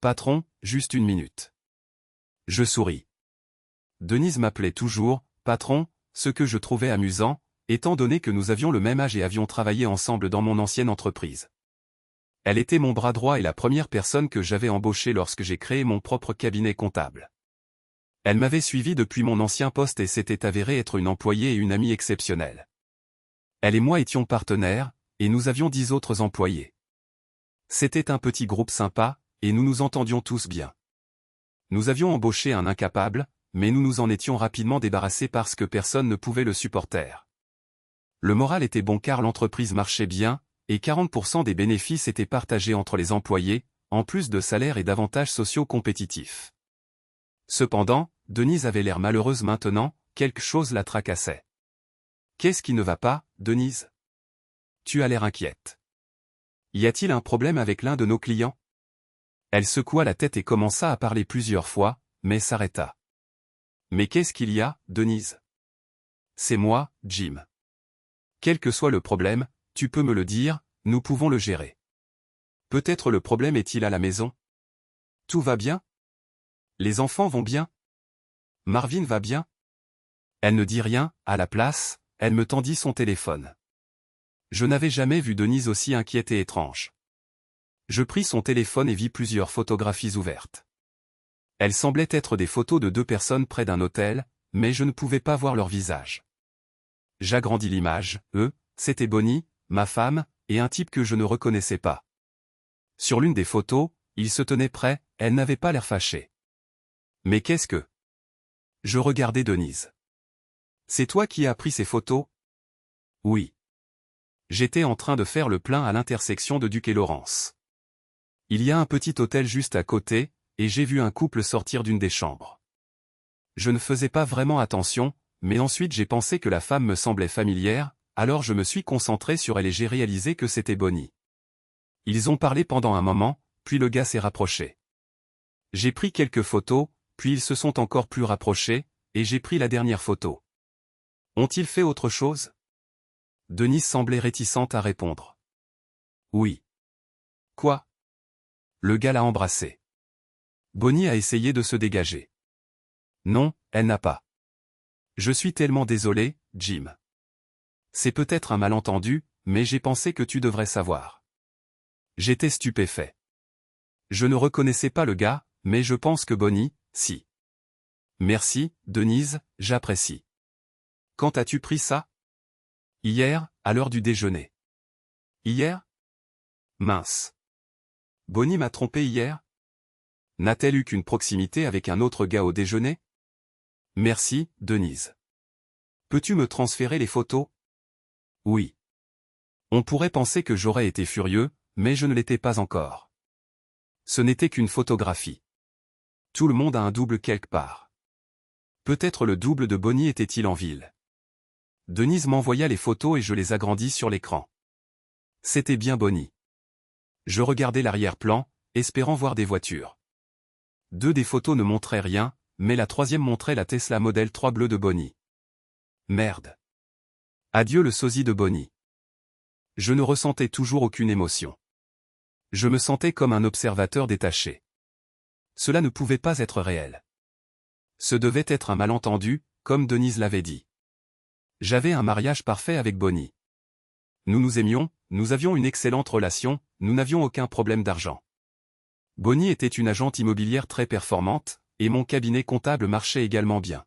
Patron, juste une minute. Je souris. Denise m'appelait toujours « patron », ce que je trouvais amusant, étant donné que nous avions le même âge et avions travaillé ensemble dans mon ancienne entreprise. Elle était mon bras droit et la première personne que j'avais embauchée lorsque j'ai créé mon propre cabinet comptable. Elle m'avait suivi depuis mon ancien poste et s'était avérée être une employée et une amie exceptionnelle. Elle et moi étions partenaires, et nous avions 10 autres employés. C'était un petit groupe sympa, et nous nous entendions tous bien. Nous avions embauché un incapable, mais nous nous en étions rapidement débarrassés parce que personne ne pouvait le supporter. Le moral était bon car l'entreprise marchait bien, et 40% des bénéfices étaient partagés entre les employés, en plus de salaires et d'avantages sociaux compétitifs. Cependant, Denise avait l'air malheureuse maintenant, quelque chose la tracassait. « Qu'est-ce qui ne va pas, Denise ? Tu as l'air inquiète. Y a-t-il un problème avec l'un de nos clients ?» Elle secoua la tête et commença à parler plusieurs fois, mais s'arrêta. « Mais qu'est-ce qu'il y a, Denise ? » « C'est moi, Jim. Quel que soit le problème, tu peux me le dire, nous pouvons le gérer. Peut-être le problème est-il à la maison ? Tout va bien ? Les enfants vont bien ? Marvin va bien ? Elle ne dit rien, à la place, elle me tendit son téléphone. Je n'avais jamais vu Denise aussi inquiète et étrange. Je pris son téléphone et vis plusieurs photographies ouvertes. Elles semblaient être des photos de 2 personnes près d'un hôtel, mais je ne pouvais pas voir leur visage. J'agrandis l'image, c'était Bonnie, ma femme, et un type que je ne reconnaissais pas. Sur l'une des photos, il se tenait prêt, elle n'avait pas l'air fâchée. Mais qu'est-ce que... Je regardais Denise. C'est toi qui as pris ces photos ? Oui. J'étais en train de faire le plein à l'intersection de Duc et Lawrence. Il y a un petit hôtel juste à côté, et j'ai vu un couple sortir d'une des chambres. Je ne faisais pas vraiment attention, mais ensuite j'ai pensé que la femme me semblait familière, alors je me suis concentré sur elle et j'ai réalisé que c'était Bonnie. Ils ont parlé pendant un moment, puis le gars s'est rapproché. J'ai pris quelques photos, puis ils se sont encore plus rapprochés, et j'ai pris la dernière photo. Ont-ils fait autre chose ? Denise semblait réticente à répondre. Oui. Quoi ? Le gars l'a embrassée. Bonnie a essayé de se dégager. Non, elle n'a pas. Je suis tellement désolé, Jim. C'est peut-être un malentendu, mais j'ai pensé que tu devrais savoir. J'étais stupéfait. Je ne reconnaissais pas le gars, mais je pense que Bonnie, si. Merci, Denise, j'apprécie. Quand as-tu pris ça ? Hier, à l'heure du déjeuner. Hier ? Mince. Bonnie m'a trompé hier ? N'a-t-elle eu qu'une proximité avec un autre gars au déjeuner ? Merci, Denise. Peux-tu me transférer les photos ? Oui. On pourrait penser que j'aurais été furieux, mais je ne l'étais pas encore. Ce n'était qu'une photographie. Tout le monde a un double quelque part. Peut-être le double de Bonnie était-il en ville. Denise m'envoya les photos et je les agrandis sur l'écran. C'était bien Bonnie. Je regardais l'arrière-plan, espérant voir des voitures. 2 des photos ne montraient rien, mais la 3e montrait la Tesla Model 3 bleue de Bonnie. Merde. Adieu le sosie de Bonnie. Je ne ressentais toujours aucune émotion. Je me sentais comme un observateur détaché. Cela ne pouvait pas être réel. Ce devait être un malentendu, comme Denise l'avait dit. J'avais un mariage parfait avec Bonnie. Nous nous aimions, nous avions une excellente relation, nous n'avions aucun problème d'argent. Bonnie était une agente immobilière très performante, et mon cabinet comptable marchait également bien.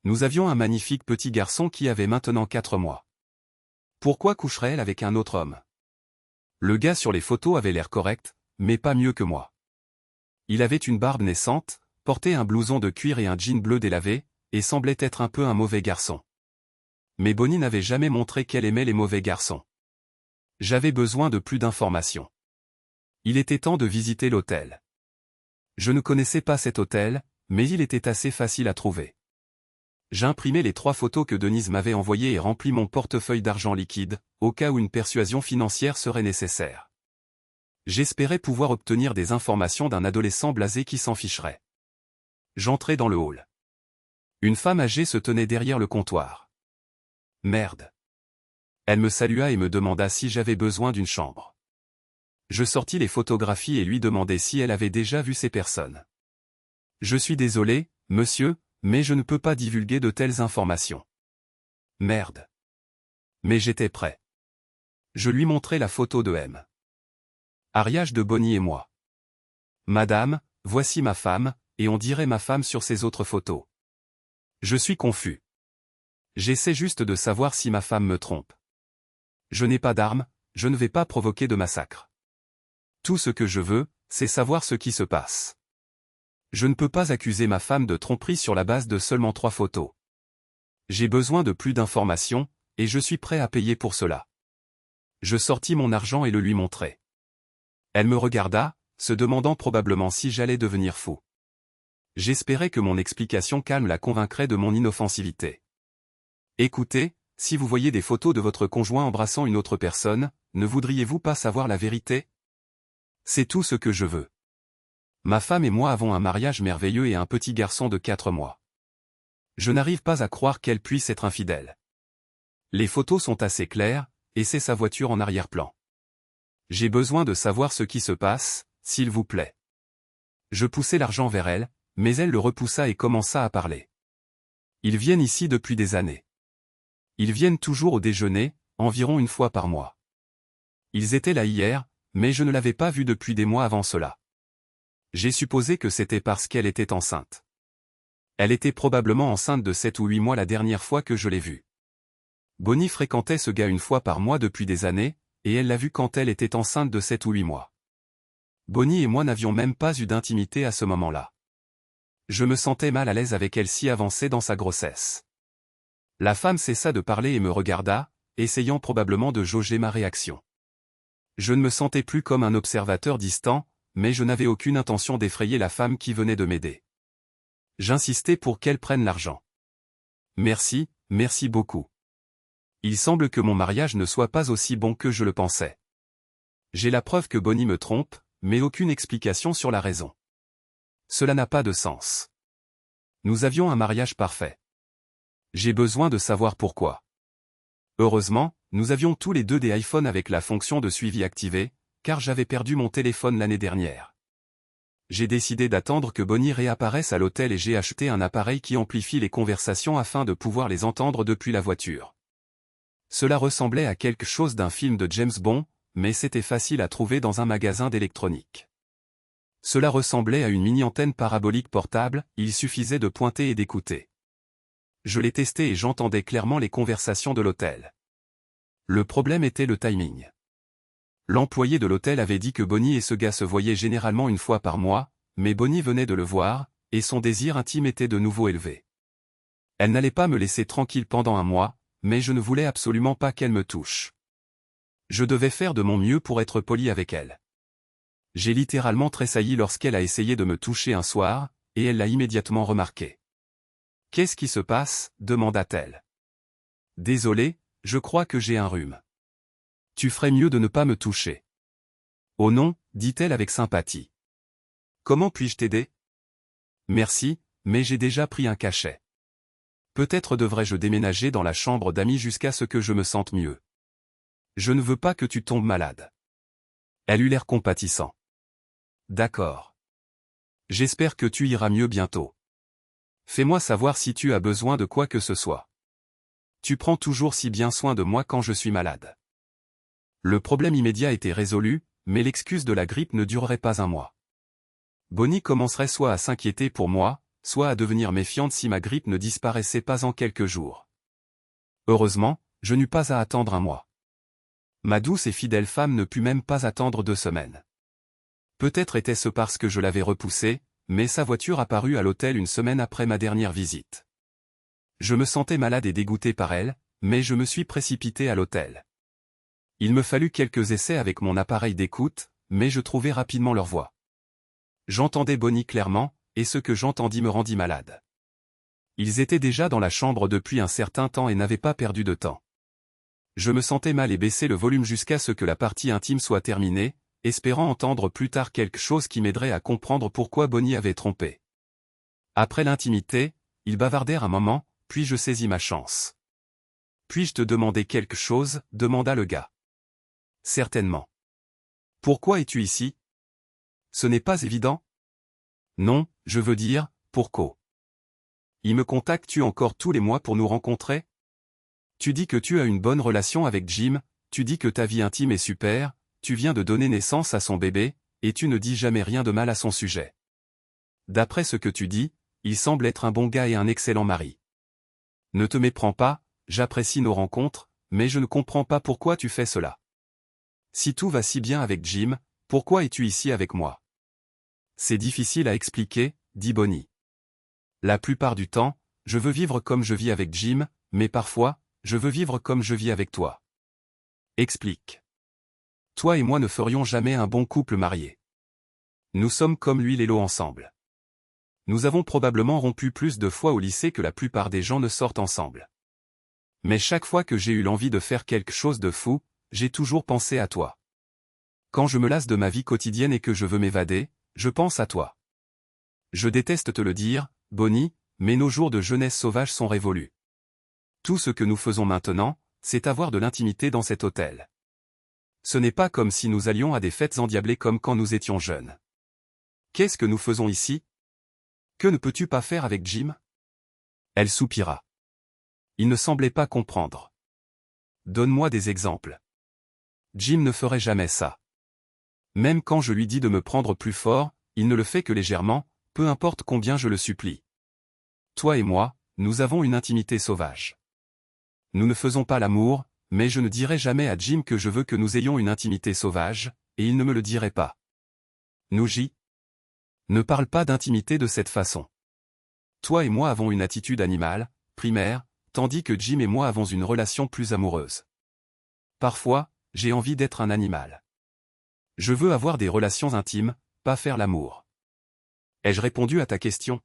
Nous avions un magnifique petit garçon qui avait maintenant 4 mois. Pourquoi coucherait-elle avec un autre homme ? Le gars sur les photos avait l'air correct, mais pas mieux que moi. Il avait une barbe naissante, portait un blouson de cuir et un jean bleu délavé, et semblait être un peu un mauvais garçon. Mais Bonnie n'avait jamais montré qu'elle aimait les mauvais garçons. J'avais besoin de plus d'informations. Il était temps de visiter l'hôtel. Je ne connaissais pas cet hôtel, mais il était assez facile à trouver. J'imprimai les 3 photos que Denise m'avait envoyées et remplis mon portefeuille d'argent liquide, au cas où une persuasion financière serait nécessaire. J'espérais pouvoir obtenir des informations d'un adolescent blasé qui s'en ficherait. J'entrai dans le hall. Une femme âgée se tenait derrière le comptoir. Merde. Elle me salua et me demanda si j'avais besoin d'une chambre. Je sortis les photographies et lui demandai si elle avait déjà vu ces personnes. Je suis désolé, monsieur, mais je ne peux pas divulguer de telles informations. Merde. Mais j'étais prêt. Je lui montrai la photo de M. Mariage de Bonnie et moi. Madame, voici ma femme, et on dirait ma femme sur ces autres photos. Je suis confus. J'essaie juste de savoir si ma femme me trompe. Je n'ai pas d'armes, je ne vais pas provoquer de massacre. Tout ce que je veux, c'est savoir ce qui se passe. Je ne peux pas accuser ma femme de tromperie sur la base de seulement 3 photos. J'ai besoin de plus d'informations, et je suis prêt à payer pour cela. Je sortis mon argent et le lui montrai. Elle me regarda, se demandant probablement si j'allais devenir fou. J'espérais que mon explication calme la convaincrait de mon inoffensivité. Écoutez, si vous voyez des photos de votre conjoint embrassant une autre personne, ne voudriez-vous pas savoir la vérité? C'est tout ce que je veux. Ma femme et moi avons un mariage merveilleux et un petit garçon de 4 mois. Je n'arrive pas à croire qu'elle puisse être infidèle. Les photos sont assez claires, et c'est sa voiture en arrière-plan. J'ai besoin de savoir ce qui se passe, s'il vous plaît. Je poussai l'argent vers elle, mais elle le repoussa et commença à parler. Ils viennent ici depuis des années. Ils viennent toujours au déjeuner, environ une fois par mois. Ils étaient là hier, mais je ne l'avais pas vue depuis des mois avant cela. J'ai supposé que c'était parce qu'elle était enceinte. Elle était probablement enceinte de 7 ou 8 mois la dernière fois que je l'ai vue. Bonnie fréquentait ce gars une fois par mois depuis des années, et elle l'a vu quand elle était enceinte de 7 ou 8 mois. Bonnie et moi n'avions même pas eu d'intimité à ce moment-là. Je me sentais mal à l'aise avec elle si avancée dans sa grossesse. La femme cessa de parler et me regarda, essayant probablement de jauger ma réaction. Je ne me sentais plus comme un observateur distant, mais je n'avais aucune intention d'effrayer la femme qui venait de m'aider. J'insistais pour qu'elle prenne l'argent. Merci, merci beaucoup. Il semble que mon mariage ne soit pas aussi bon que je le pensais. J'ai la preuve que Bonnie me trompe, mais aucune explication sur la raison. Cela n'a pas de sens. Nous avions un mariage parfait. J'ai besoin de savoir pourquoi. Heureusement, nous avions tous les deux des iPhones avec la fonction de suivi activée, car j'avais perdu mon téléphone l'année dernière. J'ai décidé d'attendre que Bonnie réapparaisse à l'hôtel et j'ai acheté un appareil qui amplifie les conversations afin de pouvoir les entendre depuis la voiture. Cela ressemblait à quelque chose d'un film de James Bond, mais c'était facile à trouver dans un magasin d'électronique. Cela ressemblait à une mini-antenne parabolique portable, il suffisait de pointer et d'écouter. Je l'ai testé et j'entendais clairement les conversations de l'hôtel. Le problème était le timing. L'employé de l'hôtel avait dit que Bonnie et ce gars se voyaient généralement une fois par mois, mais Bonnie venait de le voir, et son désir intime était de nouveau élevé. Elle n'allait pas me laisser tranquille pendant un mois, mais je ne voulais absolument pas qu'elle me touche. Je devais faire de mon mieux pour être poli avec elle. J'ai littéralement tressailli lorsqu'elle a essayé de me toucher un soir, et elle l'a immédiatement remarqué. « Qu'est-ce qui se passe » demanda-t-elle. « Désolé, je crois que j'ai un rhume. Tu ferais mieux de ne pas me toucher. »« Oh non » dit-elle avec sympathie. « Comment puis-je t'aider ?»« Merci, mais j'ai déjà pris un cachet. Peut-être devrais-je déménager dans la chambre d'amis jusqu'à ce que je me sente mieux. Je ne veux pas que tu tombes malade. » Elle eut l'air compatissant. « D'accord. J'espère que tu iras mieux bientôt. Fais-moi savoir si tu as besoin de quoi que ce soit. Tu prends toujours si bien soin de moi quand je suis malade. » Le problème immédiat était résolu, mais l'excuse de la grippe ne durerait pas un mois. Bonnie commencerait soit à s'inquiéter pour moi, soit à devenir méfiante si ma grippe ne disparaissait pas en quelques jours. Heureusement, je n'eus pas à attendre un mois. Ma douce et fidèle femme ne put même pas attendre 2 semaines. Peut-être était-ce parce que je l'avais repoussée, mais sa voiture apparut à l'hôtel une semaine après ma dernière visite. Je me sentais malade et dégoûté par elle, mais je me suis précipité à l'hôtel. Il me fallut quelques essais avec mon appareil d'écoute, mais je trouvai rapidement leur voix. J'entendais Bonnie clairement, et ce que j'entendis me rendit malade. Ils étaient déjà dans la chambre depuis un certain temps et n'avaient pas perdu de temps. Je me sentais mal et baissai le volume jusqu'à ce que la partie intime soit terminée, espérant entendre plus tard quelque chose qui m'aiderait à comprendre pourquoi Bonnie avait trompé. Après l'intimité, ils bavardèrent un moment, puis je saisis ma chance. « Puis-je te demander quelque chose » demanda le gars. « Certainement. Pourquoi es-tu ici? Ce n'est pas évident? Non, je veux dire, pourquoi? Il me contactes-tu encore tous les mois pour nous rencontrer? Tu dis que tu as une bonne relation avec Jim, tu dis que ta vie intime est super, tu viens de donner naissance à son bébé, et tu ne dis jamais rien de mal à son sujet. D'après ce que tu dis, il semble être un bon gars et un excellent mari. Ne te méprends pas, j'apprécie nos rencontres, mais je ne comprends pas pourquoi tu fais cela. Si tout va si bien avec Jim, pourquoi es-tu ici avec moi? C'est difficile à expliquer, dit Bonnie. La plupart du temps, je veux vivre comme je vis avec Jim, mais parfois, je veux vivre comme je vis avec toi. Explique. Toi et moi ne ferions jamais un bon couple marié. Nous sommes comme l'huile et l'eau ensemble. Nous avons probablement rompu plus de fois au lycée que la plupart des gens ne sortent ensemble. Mais chaque fois que j'ai eu l'envie de faire quelque chose de fou, j'ai toujours pensé à toi. Quand je me lasse de ma vie quotidienne et que je veux m'évader, je pense à toi. Je déteste te le dire, Bonnie, mais nos jours de jeunesse sauvage sont révolus. Tout ce que nous faisons maintenant, c'est avoir de l'intimité dans cet hôtel. Ce n'est pas comme si nous allions à des fêtes endiablées comme quand nous étions jeunes. Qu'est-ce que nous faisons ici? Que ne peux-tu pas faire avec Jim? Elle soupira. Il ne semblait pas comprendre. Donne-moi des exemples. Jim ne ferait jamais ça. Même quand je lui dis de me prendre plus fort, il ne le fait que légèrement, peu importe combien je le supplie. Toi et moi, nous avons une intimité sauvage. Nous ne faisons pas l'amour, mais je ne dirai jamais à Jim que je veux que nous ayons une intimité sauvage, et il ne me le dirait pas. Nouji. Ne parle pas d'intimité de cette façon. Toi et moi avons une attitude animale, primaire, tandis que Jim et moi avons une relation plus amoureuse. Parfois, j'ai envie d'être un animal. Je veux avoir des relations intimes, pas faire l'amour. Ai-je répondu à ta question?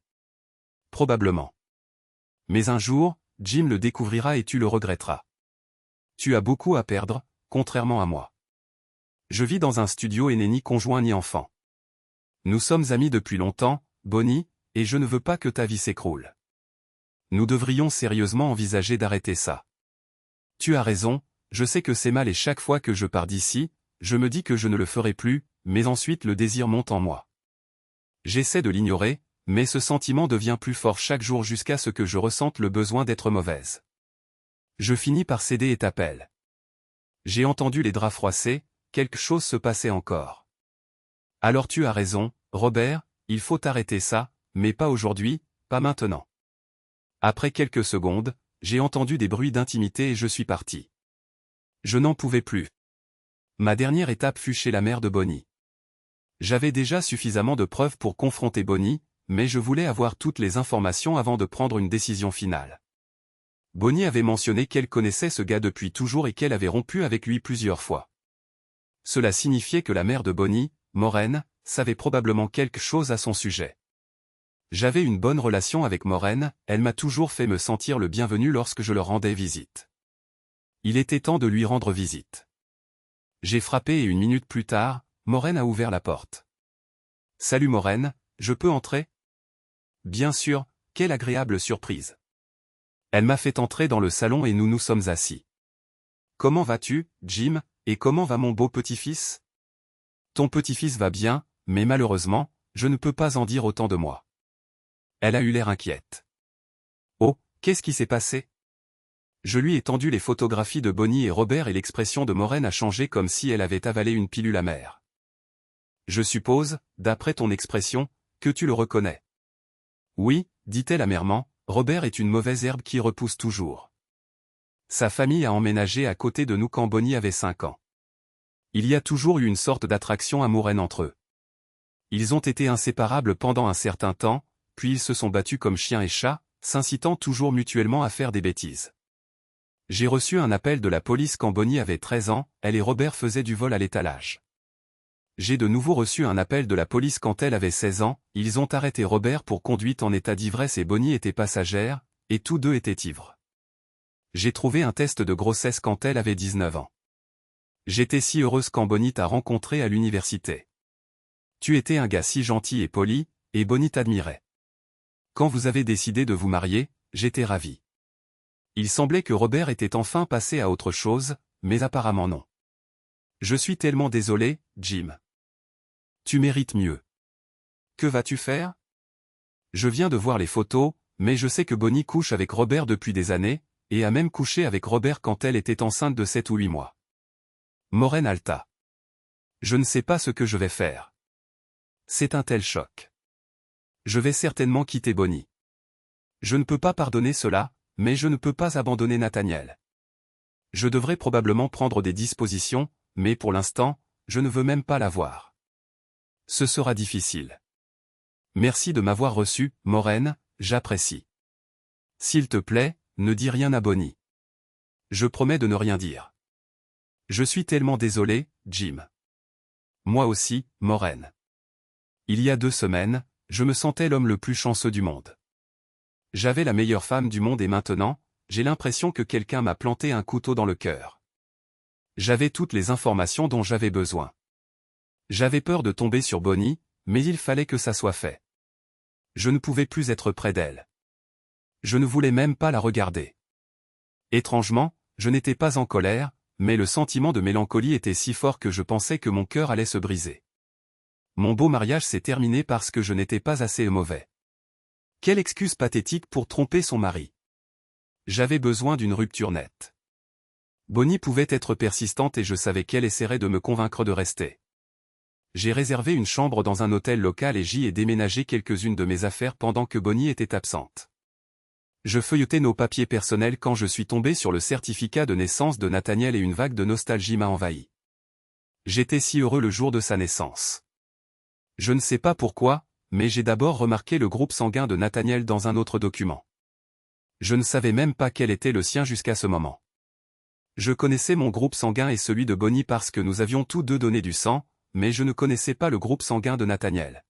Probablement. Mais un jour, Jim le découvrira et tu le regretteras. Tu as beaucoup à perdre, contrairement à moi. Je vis dans un studio et n'ai ni conjoint ni enfant. Nous sommes amis depuis longtemps, Bonnie, et je ne veux pas que ta vie s'écroule. Nous devrions sérieusement envisager d'arrêter ça. Tu as raison, je sais que c'est mal et chaque fois que je pars d'ici, je me dis que je ne le ferai plus, mais ensuite le désir monte en moi. J'essaie de l'ignorer, mais ce sentiment devient plus fort chaque jour jusqu'à ce que je ressente le besoin d'être mauvaise. Je finis par céder et t'appelle. J'ai entendu les draps froisser, quelque chose se passait encore. Alors tu as raison, Robert, il faut arrêter ça, mais pas aujourd'hui, pas maintenant. Après quelques secondes, j'ai entendu des bruits d'intimité et je suis parti. Je n'en pouvais plus. Ma dernière étape fut chez la mère de Bonnie. J'avais déjà suffisamment de preuves pour confronter Bonnie, mais je voulais avoir toutes les informations avant de prendre une décision finale. Bonnie avait mentionné qu'elle connaissait ce gars depuis toujours et qu'elle avait rompu avec lui plusieurs fois. Cela signifiait que la mère de Bonnie, Maureen, savait probablement quelque chose à son sujet. J'avais une bonne relation avec Maureen, elle m'a toujours fait me sentir le bienvenu lorsque je leur rendais visite. Il était temps de lui rendre visite. J'ai frappé et 1 minute plus tard, Maureen a ouvert la porte. « Salut Maureen, je peux entrer ?» Bien sûr, quelle agréable surprise. Elle m'a fait entrer dans le salon et nous nous sommes assis. « Comment vas-tu, Jim, et comment va mon beau petit-fils ? » Ton petit-fils va bien, mais malheureusement, je ne peux pas en dire autant de moi. Elle a eu l'air inquiète. Oh, qu'est-ce qui s'est passé? Je lui ai tendu les photographies de Bonnie et Robert et l'expression de Maureen a changé comme si elle avait avalé une pilule amère. Je suppose, d'après ton expression, que tu le reconnais. Oui, dit-elle amèrement, Robert est une mauvaise herbe qui repousse toujours. Sa famille a emménagé à côté de nous quand Bonnie avait 5 ans. Il y a toujours eu une sorte d'attraction amoureuse entre eux. Ils ont été inséparables pendant un certain temps, puis ils se sont battus comme chien et chat, s'incitant toujours mutuellement à faire des bêtises. J'ai reçu un appel de la police quand Bonnie avait 13 ans, elle et Robert faisaient du vol à l'étalage. J'ai de nouveau reçu un appel de la police quand elle avait 16 ans, ils ont arrêté Robert pour conduite en état d'ivresse et Bonnie était passagère, et tous deux étaient ivres. J'ai trouvé un test de grossesse quand elle avait 19 ans. J'étais si heureuse quand Bonnie t'a rencontré à l'université. Tu étais un gars si gentil et poli, et Bonnie t'admirait. Quand vous avez décidé de vous marier, j'étais ravi. Il semblait que Robert était enfin passé à autre chose, mais apparemment non. Je suis tellement désolé, Jim. Tu mérites mieux. Que vas-tu faire? Je viens de voir les photos, mais je sais que Bonnie couche avec Robert depuis des années, et a même couché avec Robert quand elle était enceinte de 7 ou 8 mois. Maureen halta. Je ne sais pas ce que je vais faire. C'est un tel choc. Je vais certainement quitter Bonnie. Je ne peux pas pardonner cela, mais je ne peux pas abandonner Nathaniel. Je devrais probablement prendre des dispositions, mais pour l'instant, je ne veux même pas la voir. Ce sera difficile. Merci de m'avoir reçu, Maureen, j'apprécie. S'il te plaît, ne dis rien à Bonnie. Je promets de ne rien dire. Je suis tellement désolé, Jim. Moi aussi, Maureen. Il y a 2 semaines, je me sentais l'homme le plus chanceux du monde. J'avais la meilleure femme du monde et maintenant, j'ai l'impression que quelqu'un m'a planté un couteau dans le cœur. J'avais toutes les informations dont j'avais besoin. J'avais peur de tomber sur Bonnie, mais il fallait que ça soit fait. Je ne pouvais plus être près d'elle. Je ne voulais même pas la regarder. Étrangement, je n'étais pas en colère, mais le sentiment de mélancolie était si fort que je pensais que mon cœur allait se briser. Mon beau mariage s'est terminé parce que je n'étais pas assez mauvais. Quelle excuse pathétique pour tromper son mari. J'avais besoin d'une rupture nette. Bonnie pouvait être persistante et je savais qu'elle essaierait de me convaincre de rester. J'ai réservé une chambre dans un hôtel local et j'y ai déménagé quelques-unes de mes affaires pendant que Bonnie était absente. Je feuilletais nos papiers personnels quand je suis tombé sur le certificat de naissance de Nathaniel et une vague de nostalgie m'a envahi. J'étais si heureux le jour de sa naissance. Je ne sais pas pourquoi, mais j'ai d'abord remarqué le groupe sanguin de Nathaniel dans un autre document. Je ne savais même pas quel était le sien jusqu'à ce moment. Je connaissais mon groupe sanguin et celui de Bonnie parce que nous avions tous deux donné du sang, mais je ne connaissais pas le groupe sanguin de Nathaniel.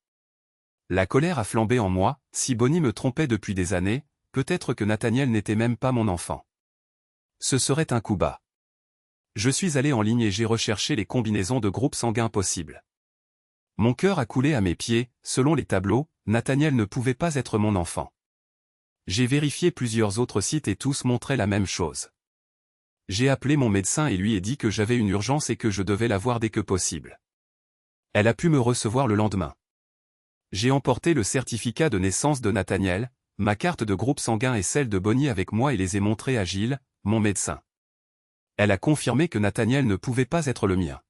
La colère a flambé en moi, si Bonnie me trompait depuis des années, peut-être que Nathaniel n'était même pas mon enfant. Ce serait un coup bas. Je suis allé en ligne et j'ai recherché les combinaisons de groupes sanguins possibles. Mon cœur a coulé à mes pieds, selon les tableaux, Nathaniel ne pouvait pas être mon enfant. J'ai vérifié plusieurs autres sites et tous montraient la même chose. J'ai appelé mon médecin et lui ai dit que j'avais une urgence et que je devais la voir dès que possible. Elle a pu me recevoir le lendemain. J'ai emporté le certificat de naissance de Nathaniel, ma carte de groupe sanguin et celle de Bonnie avec moi et les ai montrées à Gilles, mon médecin. Elle a confirmé que Nathaniel ne pouvait pas être le mien.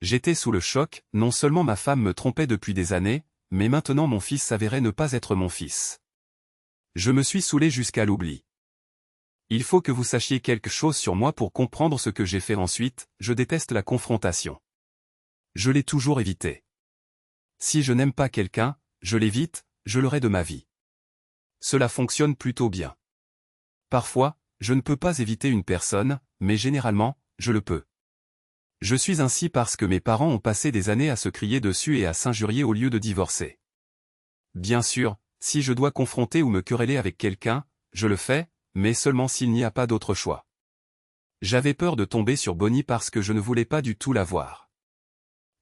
J'étais sous le choc, non seulement ma femme me trompait depuis des années, mais maintenant mon fils s'avérait ne pas être mon fils. Je me suis saoulé jusqu'à l'oubli. Il faut que vous sachiez quelque chose sur moi pour comprendre ce que j'ai fait ensuite, je déteste la confrontation. Je l'ai toujours évité. Si je n'aime pas quelqu'un, je l'évite, je le hais de ma vie. Cela fonctionne plutôt bien. Parfois, je ne peux pas éviter une personne, mais généralement, je le peux. Je suis ainsi parce que mes parents ont passé des années à se crier dessus et à s'injurier au lieu de divorcer. Bien sûr, si je dois confronter ou me quereller avec quelqu'un, je le fais, mais seulement s'il n'y a pas d'autre choix. J'avais peur de tomber sur Bonnie parce que je ne voulais pas du tout la voir.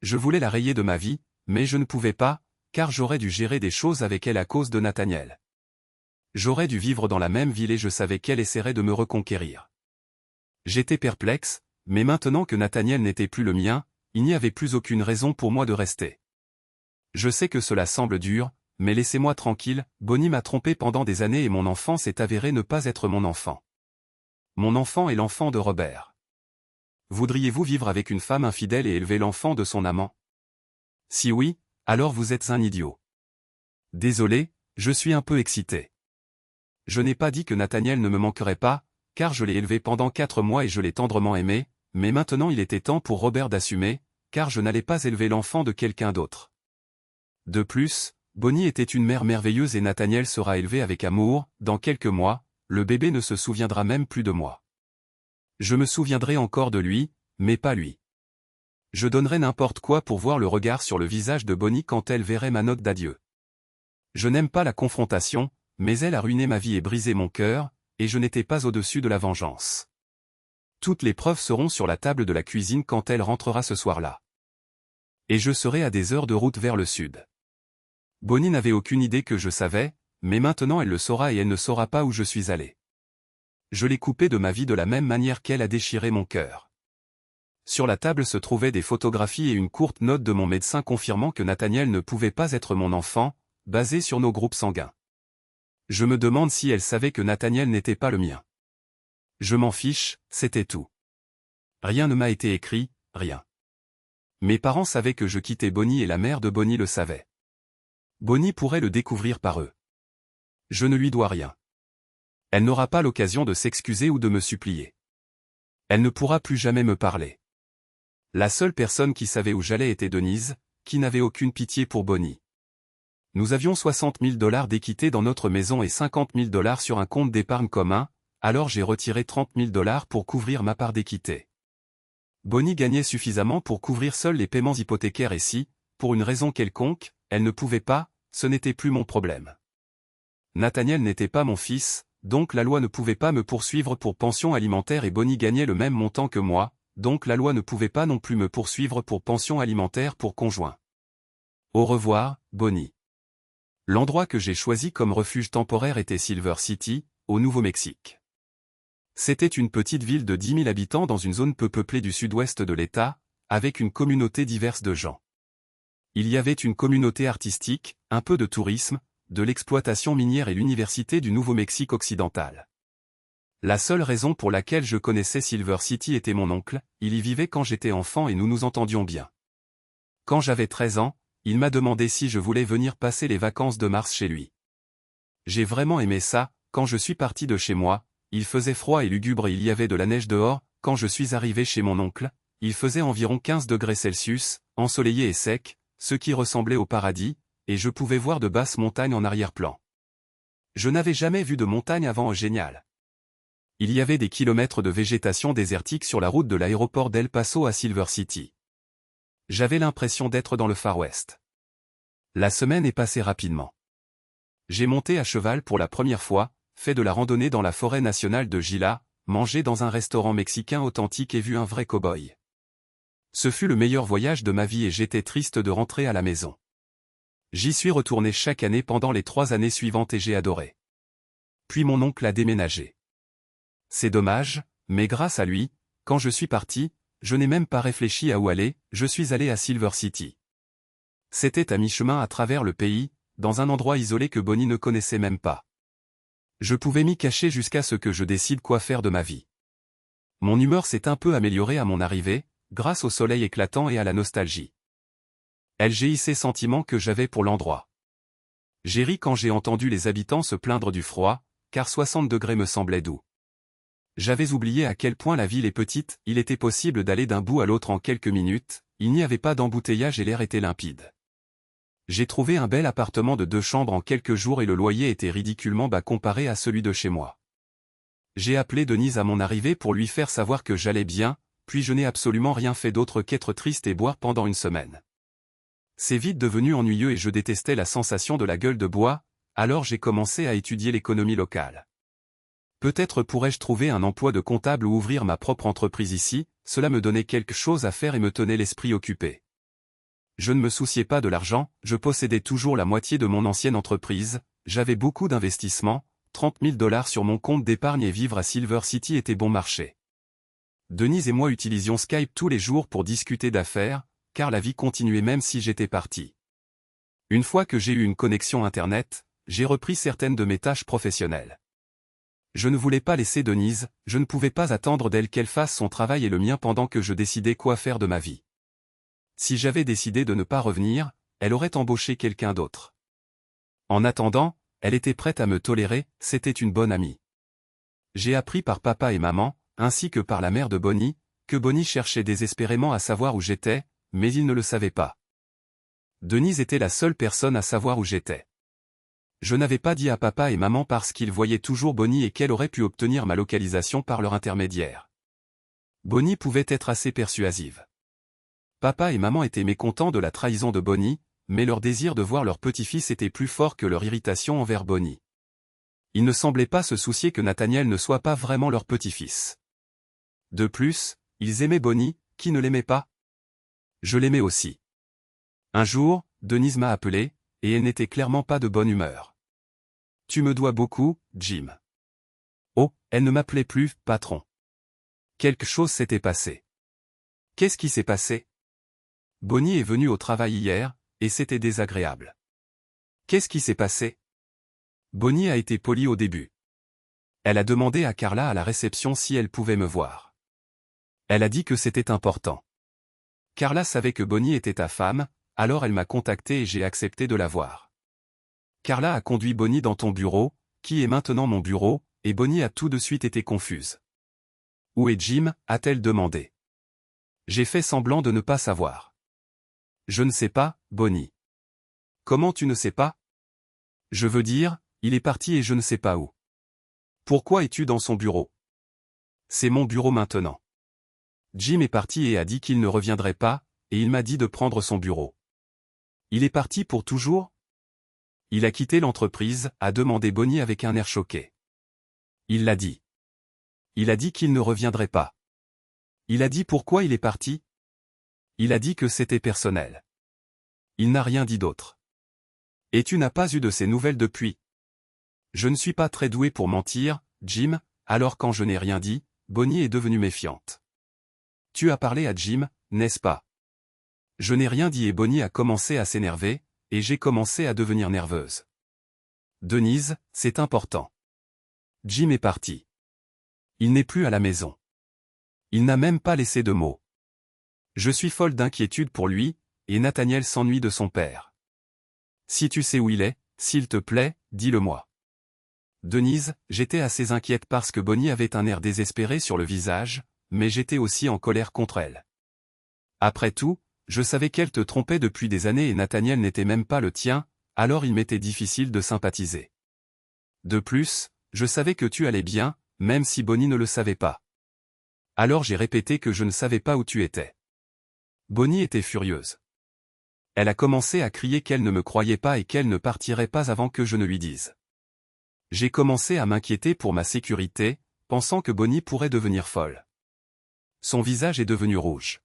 Je voulais la rayer de ma vie, mais je ne pouvais pas, car j'aurais dû gérer des choses avec elle à cause de Nathaniel. J'aurais dû vivre dans la même ville et je savais qu'elle essaierait de me reconquérir. J'étais perplexe, mais maintenant que Nathaniel n'était plus le mien, il n'y avait plus aucune raison pour moi de rester. Je sais que cela semble dur, mais laissez-moi tranquille, Bonnie m'a trompé pendant des années et mon enfant s'est avéré ne pas être mon enfant. Mon enfant est l'enfant de Robert. Voudriez-vous vivre avec une femme infidèle et élever l'enfant de son amant? Si oui, alors vous êtes un idiot. Désolé, je suis un peu excité. Je n'ai pas dit que Nathaniel ne me manquerait pas, car je l'ai élevé pendant 4 mois et je l'ai tendrement aimé, mais maintenant il était temps pour Robert d'assumer, car je n'allais pas élever l'enfant de quelqu'un d'autre. De plus, Bonnie était une mère merveilleuse et Nathaniel sera élevé avec amour, dans quelques mois, le bébé ne se souviendra même plus de moi. Je me souviendrai encore de lui, mais pas lui. Je donnerais n'importe quoi pour voir le regard sur le visage de Bonnie quand elle verrait ma note d'adieu. Je n'aime pas la confrontation, mais elle a ruiné ma vie et brisé mon cœur, et je n'étais pas au-dessus de la vengeance. Toutes les preuves seront sur la table de la cuisine quand elle rentrera ce soir-là. Et je serai à des heures de route vers le sud. Bonnie n'avait aucune idée que je savais, mais maintenant elle le saura et elle ne saura pas où je suis allé. Je l'ai coupée de ma vie de la même manière qu'elle a déchiré mon cœur. Sur la table se trouvaient des photographies et une courte note de mon médecin confirmant que Nathaniel ne pouvait pas être mon enfant, basée sur nos groupes sanguins. Je me demande si elle savait que Nathaniel n'était pas le mien. Je m'en fiche, c'était tout. Rien ne m'a été écrit, rien. Mes parents savaient que je quittais Bonnie et la mère de Bonnie le savait. Bonnie pourrait le découvrir par eux. Je ne lui dois rien. Elle n'aura pas l'occasion de s'excuser ou de me supplier. Elle ne pourra plus jamais me parler. La seule personne qui savait où j'allais était Denise, qui n'avait aucune pitié pour Bonnie. Nous avions 60 000 $ d'équité dans notre maison et 50 000 $ sur un compte d'épargne commun, alors j'ai retiré 30 000 $ pour couvrir ma part d'équité. Bonnie gagnait suffisamment pour couvrir seuls les paiements hypothécaires et si, pour une raison quelconque, elle ne pouvait pas, ce n'était plus mon problème. Nathaniel n'était pas mon fils, donc la loi ne pouvait pas me poursuivre pour pension alimentaire et Bonnie gagnait le même montant que moi, donc la loi ne pouvait pas non plus me poursuivre pour pension alimentaire pour conjoint. Au revoir, Bonnie. L'endroit que j'ai choisi comme refuge temporaire était Silver City, au Nouveau-Mexique. C'était une petite ville de 10 000 habitants dans une zone peu peuplée du sud-ouest de l'État, avec une communauté diverse de gens. Il y avait une communauté artistique, un peu de tourisme, de l'exploitation minière et l'université du Nouveau-Mexique occidental. La seule raison pour laquelle je connaissais Silver City était mon oncle, il y vivait quand j'étais enfant et nous nous entendions bien. Quand j'avais 13 ans, il m'a demandé si je voulais venir passer les vacances de mars chez lui. J'ai vraiment aimé ça, quand je suis parti de chez moi, il faisait froid et lugubre et il y avait de la neige dehors, quand je suis arrivé chez mon oncle, il faisait environ 15 degrés Celsius, ensoleillé et sec, ce qui ressemblait au paradis, et je pouvais voir de basses montagnes en arrière-plan. Je n'avais jamais vu de montagne avant, génial. Il y avait des kilomètres de végétation désertique sur la route de l'aéroport d'El Paso à Silver City. J'avais l'impression d'être dans le Far West. La semaine est passée rapidement. J'ai monté à cheval pour la première fois, fait de la randonnée dans la forêt nationale de Gila, mangé dans un restaurant mexicain authentique et vu un vrai cow-boy. Ce fut le meilleur voyage de ma vie et j'étais triste de rentrer à la maison. J'y suis retourné chaque année pendant les 3 années suivantes et j'ai adoré. Puis mon oncle a déménagé. C'est dommage, mais grâce à lui, quand je suis parti, je n'ai même pas réfléchi à où aller, je suis allé à Silver City. C'était à mi-chemin à travers le pays, dans un endroit isolé que Bonnie ne connaissait même pas. Je pouvais m'y cacher jusqu'à ce que je décide quoi faire de ma vie. Mon humeur s'est un peu améliorée à mon arrivée, grâce au soleil éclatant et à la nostalgie. Elle jaillissait sentiment que j'avais pour l'endroit. J'ai ri quand j'ai entendu les habitants se plaindre du froid, car 60 degrés me semblait doux. J'avais oublié à quel point la ville est petite, il était possible d'aller d'un bout à l'autre en quelques minutes, il n'y avait pas d'embouteillage et l'air était limpide. J'ai trouvé un bel appartement de 2 chambres en quelques jours et le loyer était ridiculement bas comparé à celui de chez moi. J'ai appelé Denise à mon arrivée pour lui faire savoir que j'allais bien, puis je n'ai absolument rien fait d'autre qu'être triste et boire pendant une semaine. C'est vite devenu ennuyeux et je détestais la sensation de la gueule de bois, alors j'ai commencé à étudier l'économie locale. Peut-être pourrais-je trouver un emploi de comptable ou ouvrir ma propre entreprise ici, cela me donnait quelque chose à faire et me tenait l'esprit occupé. Je ne me souciais pas de l'argent, je possédais toujours la moitié de mon ancienne entreprise, j'avais beaucoup d'investissements, 30 000 $ sur mon compte d'épargne et vivre à Silver City était bon marché. Denise et moi utilisions Skype tous les jours pour discuter d'affaires, car la vie continuait même si j'étais parti. Une fois que j'ai eu une connexion Internet, j'ai repris certaines de mes tâches professionnelles. Je ne voulais pas laisser Denise, je ne pouvais pas attendre d'elle qu'elle fasse son travail et le mien pendant que je décidais quoi faire de ma vie. Si j'avais décidé de ne pas revenir, elle aurait embauché quelqu'un d'autre. En attendant, elle était prête à me tolérer, c'était une bonne amie. J'ai appris par papa et maman, ainsi que par la mère de Bonnie, que Bonnie cherchait désespérément à savoir où j'étais, mais ils ne le savaient pas. Denise était la seule personne à savoir où j'étais. Je n'avais pas dit à papa et maman parce qu'ils voyaient toujours Bonnie et qu'elle aurait pu obtenir ma localisation par leur intermédiaire. Bonnie pouvait être assez persuasive. Papa et maman étaient mécontents de la trahison de Bonnie, mais leur désir de voir leur petit-fils était plus fort que leur irritation envers Bonnie. Ils ne semblaient pas se soucier que Nathaniel ne soit pas vraiment leur petit-fils. De plus, ils aimaient Bonnie, qui ne l'aimait pas? Je l'aimais aussi. Un jour, Denise m'a appelé, et elle n'était clairement pas de bonne humeur. Tu me dois beaucoup, Jim. Oh, elle ne m'appelait plus, patron. Quelque chose s'était passé. Qu'est-ce qui s'est passé? Bonnie est venue au travail hier, et c'était désagréable. Qu'est-ce qui s'est passé? Bonnie a été polie au début. Elle a demandé à Carla à la réception si elle pouvait me voir. Elle a dit que c'était important. Carla savait que Bonnie était ta femme, alors elle m'a contacté et j'ai accepté de la voir. Carla a conduit Bonnie dans ton bureau, qui est maintenant mon bureau, et Bonnie a tout de suite été confuse. Où est Jim? A-t-elle demandé. J'ai fait semblant de ne pas savoir. Je ne sais pas, Bonnie. Comment tu ne sais pas? Je veux dire, il est parti et je ne sais pas où. Pourquoi es-tu dans son bureau? C'est mon bureau maintenant. Jim est parti et a dit qu'il ne reviendrait pas, et il m'a dit de prendre son bureau. Il est parti pour toujours? Il a quitté l'entreprise, a demandé Bonnie avec un air choqué. Il l'a dit. Il a dit qu'il ne reviendrait pas. Il a dit pourquoi il est parti? Il a dit que c'était personnel. Il n'a rien dit d'autre. Et tu n'as pas eu de ses nouvelles depuis? Je ne suis pas très doué pour mentir, Jim, alors quand je n'ai rien dit, Bonnie est devenue méfiante. Tu as parlé à Jim, n'est-ce pas? Je n'ai rien dit et Bonnie a commencé à s'énerver, et j'ai commencé à devenir nerveuse. Denise, c'est important. Jim est parti. Il n'est plus à la maison. Il n'a même pas laissé de mots. Je suis folle d'inquiétude pour lui, et Nathaniel s'ennuie de son père. Si tu sais où il est, s'il te plaît, dis-le-moi. Denise, j'étais assez inquiète parce que Bonnie avait un air désespéré sur le visage, mais j'étais aussi en colère contre elle. Après tout, je savais qu'elle te trompait depuis des années et Nathaniel n'était même pas le tien, alors il m'était difficile de sympathiser. De plus, je savais que tu allais bien, même si Bonnie ne le savait pas. Alors j'ai répété que je ne savais pas où tu étais. Bonnie était furieuse. Elle a commencé à crier qu'elle ne me croyait pas et qu'elle ne partirait pas avant que je ne lui dise. J'ai commencé à m'inquiéter pour ma sécurité, pensant que Bonnie pourrait devenir folle. Son visage est devenu rouge.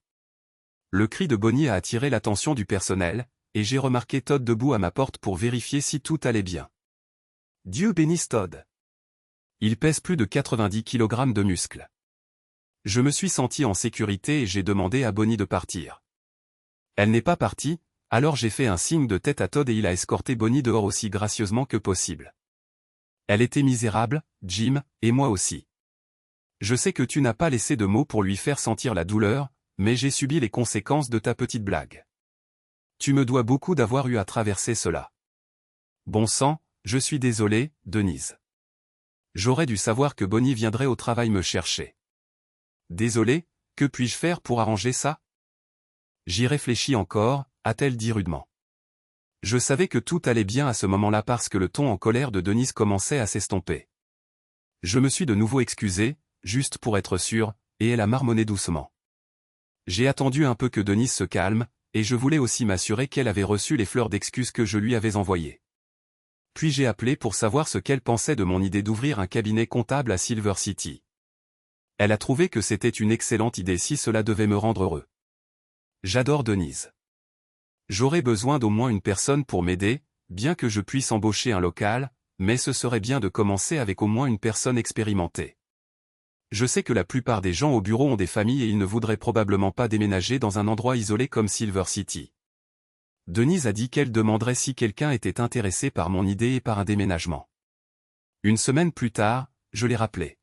Le cri de Bonnie a attiré l'attention du personnel, et j'ai remarqué Todd debout à ma porte pour vérifier si tout allait bien. Dieu bénisse Todd. Il pèse plus de 90 kg de muscles. Je me suis senti en sécurité et j'ai demandé à Bonnie de partir. Elle n'est pas partie, alors j'ai fait un signe de tête à Todd et il a escorté Bonnie dehors aussi gracieusement que possible. Elle était misérable, Jim, et moi aussi. Je sais que tu n'as pas laissé de mots pour lui faire sentir la douleur, mais j'ai subi les conséquences de ta petite blague. Tu me dois beaucoup d'avoir eu à traverser cela. Bon sang, je suis désolé, Denise. J'aurais dû savoir que Bonnie viendrait au travail me chercher. Désolé, que puis-je faire pour arranger ça? J'y réfléchis encore, a-t-elle dit rudement. Je savais que tout allait bien à ce moment-là parce que le ton en colère de Denise commençait à s'estomper. Je me suis de nouveau excusé, juste pour être sûr, et elle a marmonné doucement. J'ai attendu un peu que Denise se calme, et je voulais aussi m'assurer qu'elle avait reçu les fleurs d'excuses que je lui avais envoyées. Puis j'ai appelé pour savoir ce qu'elle pensait de mon idée d'ouvrir un cabinet comptable à Silver City. Elle a trouvé que c'était une excellente idée si cela devait me rendre heureux. J'adore Denise. J'aurais besoin d'au moins une personne pour m'aider, bien que je puisse embaucher un local, mais ce serait bien de commencer avec au moins une personne expérimentée. Je sais que la plupart des gens au bureau ont des familles et ils ne voudraient probablement pas déménager dans un endroit isolé comme Silver City. Denise a dit qu'elle demanderait si quelqu'un était intéressé par mon idée et par un déménagement. Une semaine plus tard, je l'ai rappelé.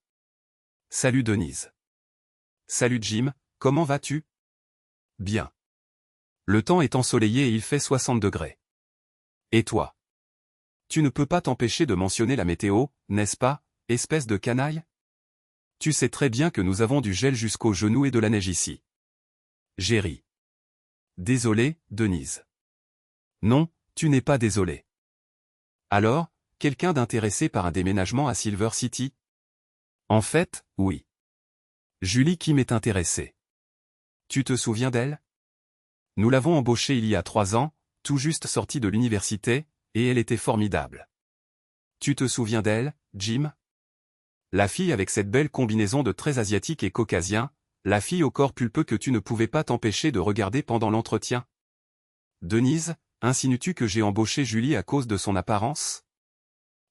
Salut Denise. Salut Jim, comment vas-tu? Bien. Le temps est ensoleillé et il fait 60 degrés. Et toi? Tu ne peux pas t'empêcher de mentionner la météo, n'est-ce pas, espèce de canaille? Tu sais très bien que nous avons du gel jusqu'aux genoux et de la neige ici. J'ai ri. Désolé, Denise. Non, tu n'es pas désolé. Alors, quelqu'un d'intéressé par un déménagement à Silver City? En fait, oui. Julie qui m'est intéressée. Tu te souviens d'elle? Nous l'avons embauchée il y a 3 ans, tout juste sortie de l'université, et elle était formidable. Tu te souviens d'elle, Jim? La fille avec cette belle combinaison de traits asiatiques et caucasiens, la fille au corps pulpeux que tu ne pouvais pas t'empêcher de regarder pendant l'entretien? Denise, insinues-tu que j'ai embauché Julie à cause de son apparence?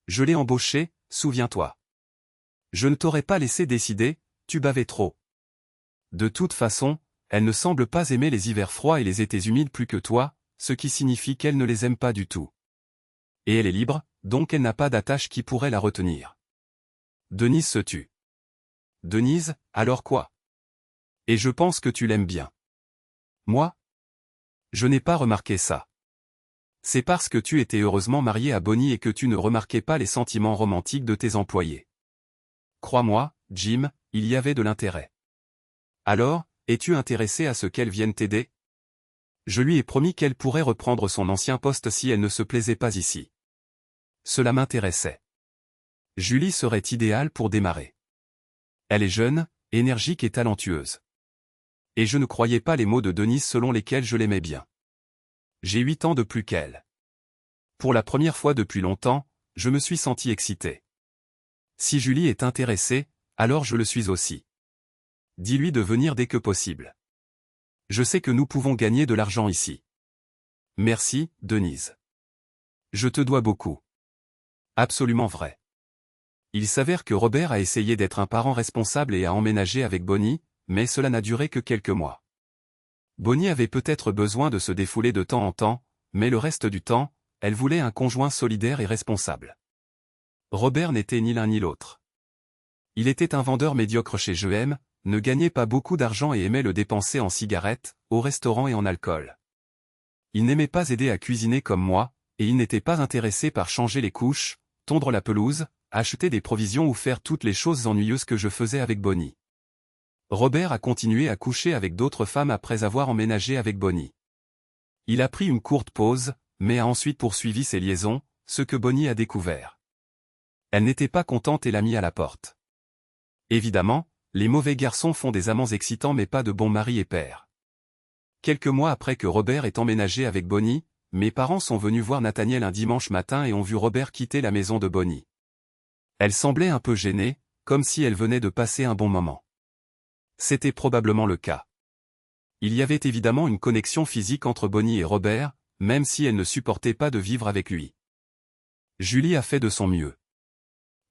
Je l'ai embauchée, souviens-toi. Je ne t'aurais pas laissé décider, tu bavais trop. De toute façon, elle ne semble pas aimer les hivers froids et les étés humides plus que toi, ce qui signifie qu'elle ne les aime pas du tout. Et elle est libre, donc elle n'a pas d'attache qui pourrait la retenir. Denise se tut. Denise, alors quoi? Et je pense que tu l'aimes bien. Moi? Je n'ai pas remarqué ça. C'est parce que tu étais heureusement marié à Bonnie et que tu ne remarquais pas les sentiments romantiques de tes employés. Crois-moi, Jim, il y avait de l'intérêt. Alors, es-tu intéressé à ce qu'elle vienne t'aider? Je lui ai promis qu'elle pourrait reprendre son ancien poste si elle ne se plaisait pas ici. Cela m'intéressait. Julie serait idéale pour démarrer. Elle est jeune, énergique et talentueuse. Et je ne croyais pas les mots de Denise selon lesquels je l'aimais bien. J'ai 8 ans de plus qu'elle. Pour la première fois depuis longtemps, je me suis senti excité. Si Julie est intéressée, alors je le suis aussi. Dis-lui de venir dès que possible. Je sais que nous pouvons gagner de l'argent ici. Merci, Denise. Je te dois beaucoup. Absolument vrai. Il s'avère que Robert a essayé d'être un parent responsable et a emménagé avec Bonnie, mais cela n'a duré que quelques mois. Bonnie avait peut-être besoin de se défouler de temps en temps, mais le reste du temps, elle voulait un conjoint solidaire et responsable. Robert n'était ni l'un ni l'autre. Il était un vendeur médiocre chez GM, ne gagnait pas beaucoup d'argent et aimait le dépenser en cigarettes, au restaurant et en alcool. Il n'aimait pas aider à cuisiner comme moi, et il n'était pas intéressé par changer les couches, tondre la pelouse, acheter des provisions ou faire toutes les choses ennuyeuses que je faisais avec Bonnie. Robert a continué à coucher avec d'autres femmes après avoir emménagé avec Bonnie. Il a pris une courte pause, mais a ensuite poursuivi ses liaisons, ce que Bonnie a découvert. Elle n'était pas contente et l'a mis à la porte. Évidemment, les mauvais garçons font des amants excitants mais pas de bons maris et pères. Quelques mois après que Robert ait emménagé avec Bonnie, mes parents sont venus voir Nathaniel un dimanche matin et ont vu Robert quitter la maison de Bonnie. Elle semblait un peu gênée, comme si elle venait de passer un bon moment. C'était probablement le cas. Il y avait évidemment une connexion physique entre Bonnie et Robert, même si elle ne supportait pas de vivre avec lui. Julie a fait de son mieux.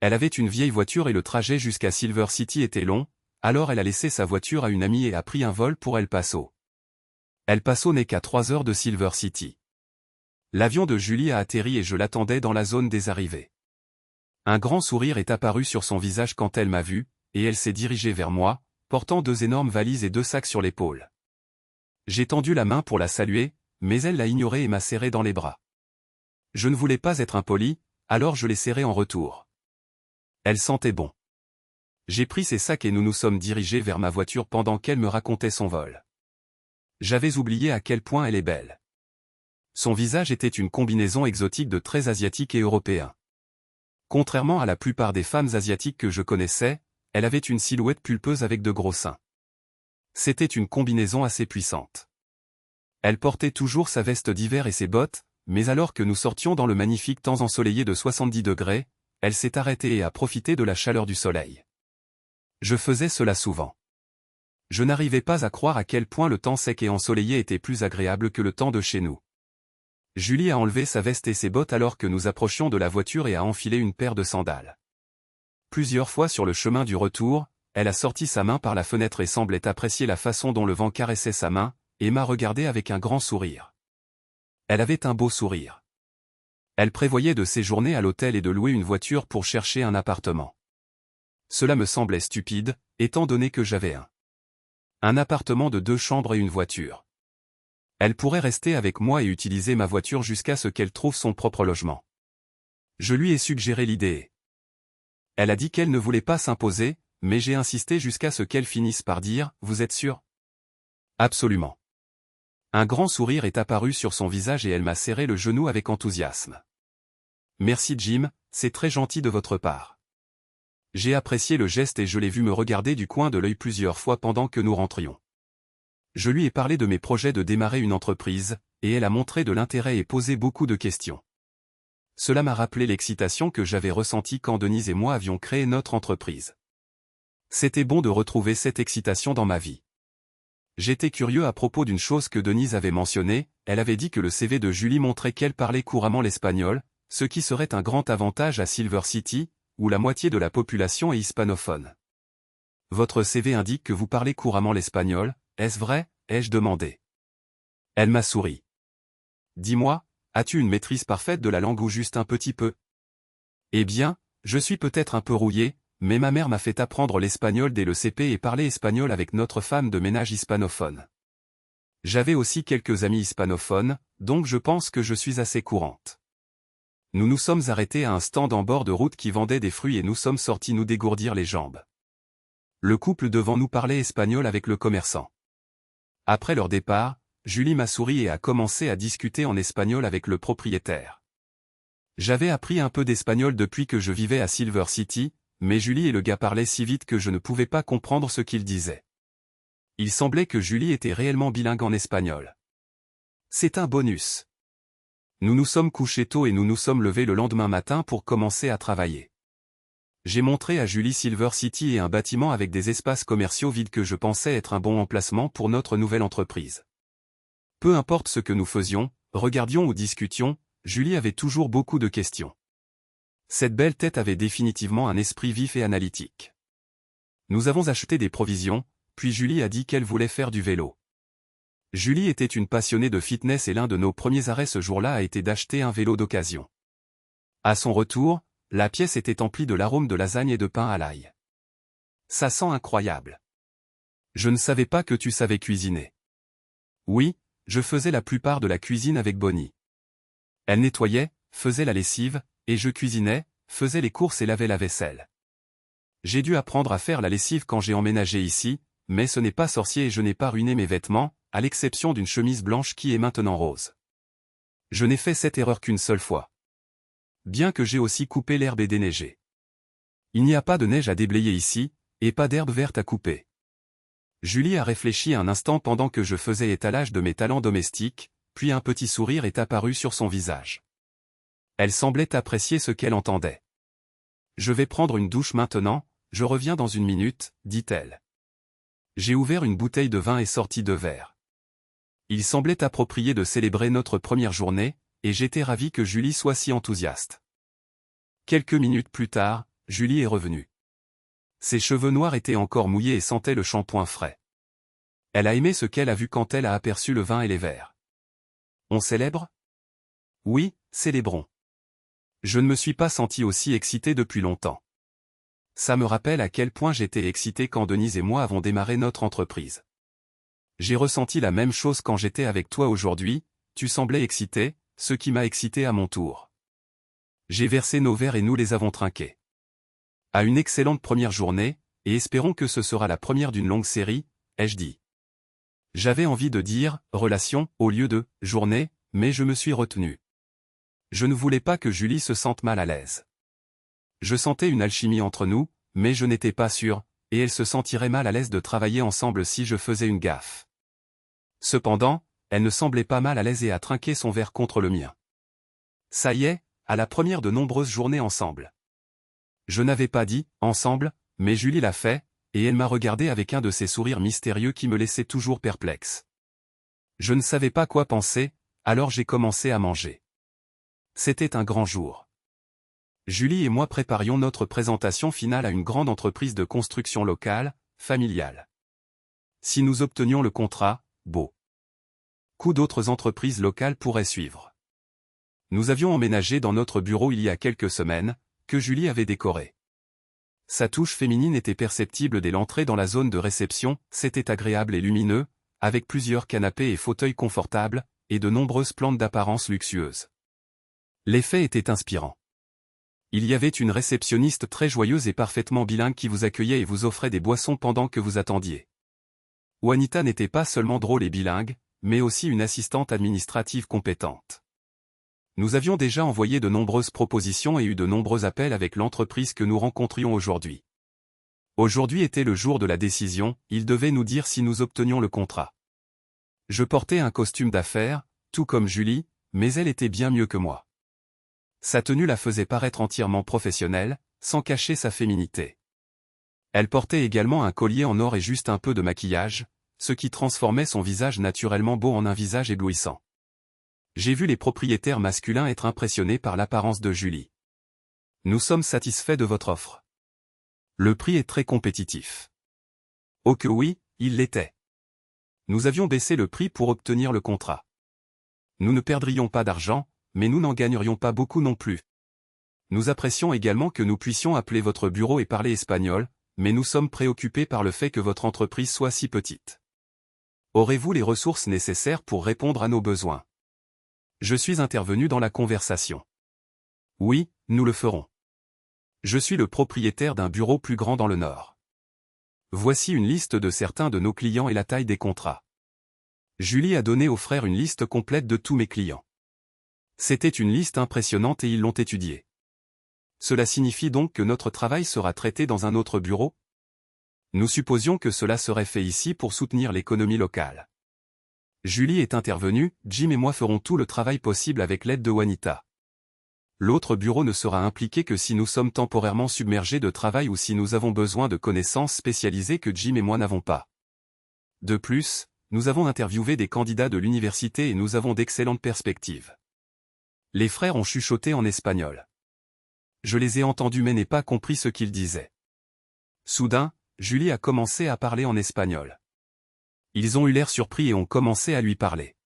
Elle avait une vieille voiture et le trajet jusqu'à Silver City était long, alors elle a laissé sa voiture à une amie et a pris un vol pour El Paso. El Paso n'est qu'à 3 heures de Silver City. L'avion de Julie a atterri et je l'attendais dans la zone des arrivées. Un grand sourire est apparu sur son visage quand elle m'a vu, et elle s'est dirigée vers moi, portant 2 énormes valises et 2 sacs sur l'épaule. J'ai tendu la main pour la saluer, mais elle l'a ignoré et m'a serré dans les bras. Je ne voulais pas être impoli, alors je l'ai serrée en retour. Elle sentait bon. J'ai pris ses sacs et nous nous sommes dirigés vers ma voiture pendant qu'elle me racontait son vol. J'avais oublié à quel point elle est belle. Son visage était une combinaison exotique de traits asiatiques et européens. Contrairement à la plupart des femmes asiatiques que je connaissais, elle avait une silhouette pulpeuse avec de gros seins. C'était une combinaison assez puissante. Elle portait toujours sa veste d'hiver et ses bottes, mais alors que nous sortions dans le magnifique temps ensoleillé de 70 degrés, elle s'est arrêtée et a profité de la chaleur du soleil. Je faisais cela souvent. Je n'arrivais pas à croire à quel point le temps sec et ensoleillé était plus agréable que le temps de chez nous. Julie a enlevé sa veste et ses bottes alors que nous approchions de la voiture et a enfilé une paire de sandales. Plusieurs fois sur le chemin du retour, elle a sorti sa main par la fenêtre et semblait apprécier la façon dont le vent caressait sa main, et m'a regardé avec un grand sourire. Elle avait un beau sourire. Elle prévoyait de séjourner à l'hôtel et de louer une voiture pour chercher un appartement. Cela me semblait stupide, étant donné que j'avais un appartement de 2 chambres et une voiture. Elle pourrait rester avec moi et utiliser ma voiture jusqu'à ce qu'elle trouve son propre logement. Je lui ai suggéré l'idée. Elle a dit qu'elle ne voulait pas s'imposer, mais j'ai insisté jusqu'à ce qu'elle finisse par dire « Vous êtes sûr ?» Absolument. Un grand sourire est apparu sur son visage et elle m'a serré le genou avec enthousiasme. Merci Jim, c'est très gentil de votre part. J'ai apprécié le geste et je l'ai vu me regarder du coin de l'œil plusieurs fois pendant que nous rentrions. Je lui ai parlé de mes projets de démarrer une entreprise, et elle a montré de l'intérêt et posé beaucoup de questions. Cela m'a rappelé l'excitation que j'avais ressentie quand Denise et moi avions créé notre entreprise. C'était bon de retrouver cette excitation dans ma vie. J'étais curieux à propos d'une chose que Denise avait mentionnée, elle avait dit que le CV de Julie montrait qu'elle parlait couramment l'espagnol, ce qui serait un grand avantage à Silver City, où la moitié de la population est hispanophone. Votre CV indique que vous parlez couramment l'espagnol, est-ce vrai? ai-je demandé. Elle m'a souri. Dis-moi, as-tu une maîtrise parfaite de la langue ou juste un petit peu? Eh bien, je suis peut-être un peu rouillé, mais ma mère m'a fait apprendre l'espagnol dès le CP et parler espagnol avec notre femme de ménage hispanophone. J'avais aussi quelques amis hispanophones, donc je pense que je suis assez courante. Nous nous sommes arrêtés à un stand en bord de route qui vendait des fruits et nous sommes sortis nous dégourdir les jambes. Le couple devant nous parlait espagnol avec le commerçant. Après leur départ, Julie m'a souri et a commencé à discuter en espagnol avec le propriétaire. J'avais appris un peu d'espagnol depuis que je vivais à Silver City, mais Julie et le gars parlaient si vite que je ne pouvais pas comprendre ce qu'ils disaient. Il semblait que Julie était réellement bilingue en espagnol. C'est un bonus. Nous nous sommes couchés tôt et nous nous sommes levés le lendemain matin pour commencer à travailler. J'ai montré à Julie Silver City et un bâtiment avec des espaces commerciaux vides que je pensais être un bon emplacement pour notre nouvelle entreprise. Peu importe ce que nous faisions, regardions ou discutions, Julie avait toujours beaucoup de questions. Cette belle tête avait définitivement un esprit vif et analytique. Nous avons acheté des provisions, puis Julie a dit qu'elle voulait faire du vélo. Julie était une passionnée de fitness et l'un de nos premiers arrêts ce jour-là a été d'acheter un vélo d'occasion. À son retour, la pièce était emplie de l'arôme de lasagne et de pain à l'ail. Ça sent incroyable. Je ne savais pas que tu savais cuisiner. Oui, je faisais la plupart de la cuisine avec Bonnie. Elle nettoyait, faisait la lessive, et je cuisinais, faisais les courses et lavais la vaisselle. J'ai dû apprendre à faire la lessive quand j'ai emménagé ici, mais ce n'est pas sorcier et je n'ai pas ruiné mes vêtements, à l'exception d'une chemise blanche qui est maintenant rose. Je n'ai fait cette erreur qu'une seule fois. Bien que j'ai aussi coupé l'herbe et déneigé. Il n'y a pas de neige à déblayer ici, et pas d'herbe verte à couper. Julie a réfléchi un instant pendant que je faisais étalage de mes talents domestiques, puis un petit sourire est apparu sur son visage. Elle semblait apprécier ce qu'elle entendait. Je vais prendre une douche maintenant, je reviens dans une minute, dit-elle. J'ai ouvert une bouteille de vin et sorti 2 verres. Il semblait approprié de célébrer notre première journée, et j'étais ravi que Julie soit si enthousiaste. Quelques minutes plus tard, Julie est revenue. Ses cheveux noirs étaient encore mouillés et sentaient le shampoing frais. Elle a aimé ce qu'elle a vu quand elle a aperçu le vin et les verres. On célèbre? Oui, célébrons. Je ne me suis pas senti aussi excité depuis longtemps. Ça me rappelle à quel point j'étais excité quand Denise et moi avons démarré notre entreprise. J'ai ressenti la même chose quand j'étais avec toi aujourd'hui, tu semblais excité, ce qui m'a excité à mon tour. J'ai versé nos verres et nous les avons trinqués. À une excellente première journée, et espérons que ce sera la première d'une longue série, ai-je dit. J'avais envie de dire « relation » au lieu de « journée », mais je me suis retenu. Je ne voulais pas que Julie se sente mal à l'aise. Je sentais une alchimie entre nous, mais je n'étais pas sûr, et elle se sentirait mal à l'aise de travailler ensemble si je faisais une gaffe. Cependant, elle ne semblait pas mal à l'aise et a trinqué son verre contre le mien. Ça y est, à la première de nombreuses journées ensemble. Je n'avais pas dit « ensemble », mais Julie l'a fait, et elle m'a regardé avec un de ces sourires mystérieux qui me laissaient toujours perplexe. Je ne savais pas quoi penser, alors j'ai commencé à manger. C'était un grand jour. Julie et moi préparions notre présentation finale à une grande entreprise de construction locale, familiale. Si nous obtenions le contrat, beaucoup d'autres entreprises locales pourraient suivre. Nous avions emménagé dans notre bureau il y a quelques semaines, que Julie avait décoré. Sa touche féminine était perceptible dès l'entrée dans la zone de réception, c'était agréable et lumineux, avec plusieurs canapés et fauteuils confortables, et de nombreuses plantes d'apparence luxueuse. L'effet était inspirant. Il y avait une réceptionniste très joyeuse et parfaitement bilingue qui vous accueillait et vous offrait des boissons pendant que vous attendiez. Juanita n'était pas seulement drôle et bilingue, mais aussi une assistante administrative compétente. Nous avions déjà envoyé de nombreuses propositions et eu de nombreux appels avec l'entreprise que nous rencontrions aujourd'hui. Aujourd'hui était le jour de la décision, ils devaient nous dire si nous obtenions le contrat. Je portais un costume d'affaires, tout comme Julie, mais elle était bien mieux que moi. Sa tenue la faisait paraître entièrement professionnelle, sans cacher sa féminité. Elle portait également un collier en or et juste un peu de maquillage, ce qui transformait son visage naturellement beau en un visage éblouissant. J'ai vu les propriétaires masculins être impressionnés par l'apparence de Julie. Nous sommes satisfaits de votre offre. Le prix est très compétitif. Oh que oui, il l'était. Nous avions baissé le prix pour obtenir le contrat. Nous ne perdrions pas d'argent, mais nous n'en gagnerions pas beaucoup non plus. Nous apprécions également que nous puissions appeler votre bureau et parler espagnol, mais nous sommes préoccupés par le fait que votre entreprise soit si petite. Aurez-vous les ressources nécessaires pour répondre à nos besoins? Je suis intervenu dans la conversation. Oui, nous le ferons. Je suis le propriétaire d'un bureau plus grand dans le Nord. Voici une liste de certains de nos clients et la taille des contrats. Julie a donné aux frères une liste complète de tous mes clients. C'était une liste impressionnante et ils l'ont étudiée. Cela signifie donc que notre travail sera traité dans un autre bureau? Nous supposions que cela serait fait ici pour soutenir l'économie locale. Julie est intervenue, Jim et moi ferons tout le travail possible avec l'aide de Juanita. L'autre bureau ne sera impliqué que si nous sommes temporairement submergés de travail ou si nous avons besoin de connaissances spécialisées que Jim et moi n'avons pas. De plus, nous avons interviewé des candidats de l'université et nous avons d'excellentes perspectives. Les frères ont chuchoté en espagnol. Je les ai entendus mais n'ai pas compris ce qu'ils disaient. Soudain, Julie a commencé à parler en espagnol. Ils ont eu l'air surpris et ont commencé à lui parler.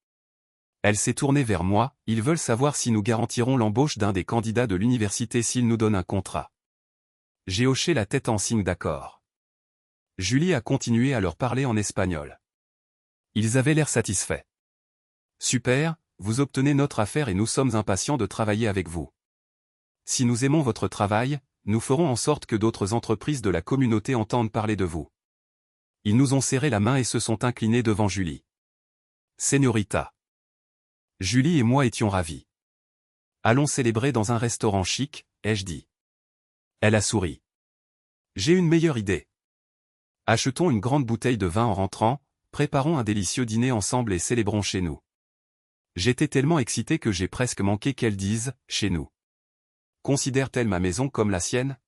Elle s'est tournée vers moi, ils veulent savoir si nous garantirons l'embauche d'un des candidats de l'université s'ils nous donnent un contrat. J'ai hoché la tête en signe d'accord. Julie a continué à leur parler en espagnol. Ils avaient l'air satisfaits. Super, vous obtenez notre affaire et nous sommes impatients de travailler avec vous. Si nous aimons votre travail, nous ferons en sorte que d'autres entreprises de la communauté entendent parler de vous. Ils nous ont serré la main et se sont inclinés devant Julie. Señorita. Julie et moi étions ravis. Allons célébrer dans un restaurant chic, ai-je dit. Elle a souri. J'ai une meilleure idée. Achetons une grande bouteille de vin en rentrant, préparons un délicieux dîner ensemble et célébrons chez nous. J'étais tellement excité que j'ai presque manqué qu'elle dise « chez nous ». Considère-t-elle ma maison comme la sienne?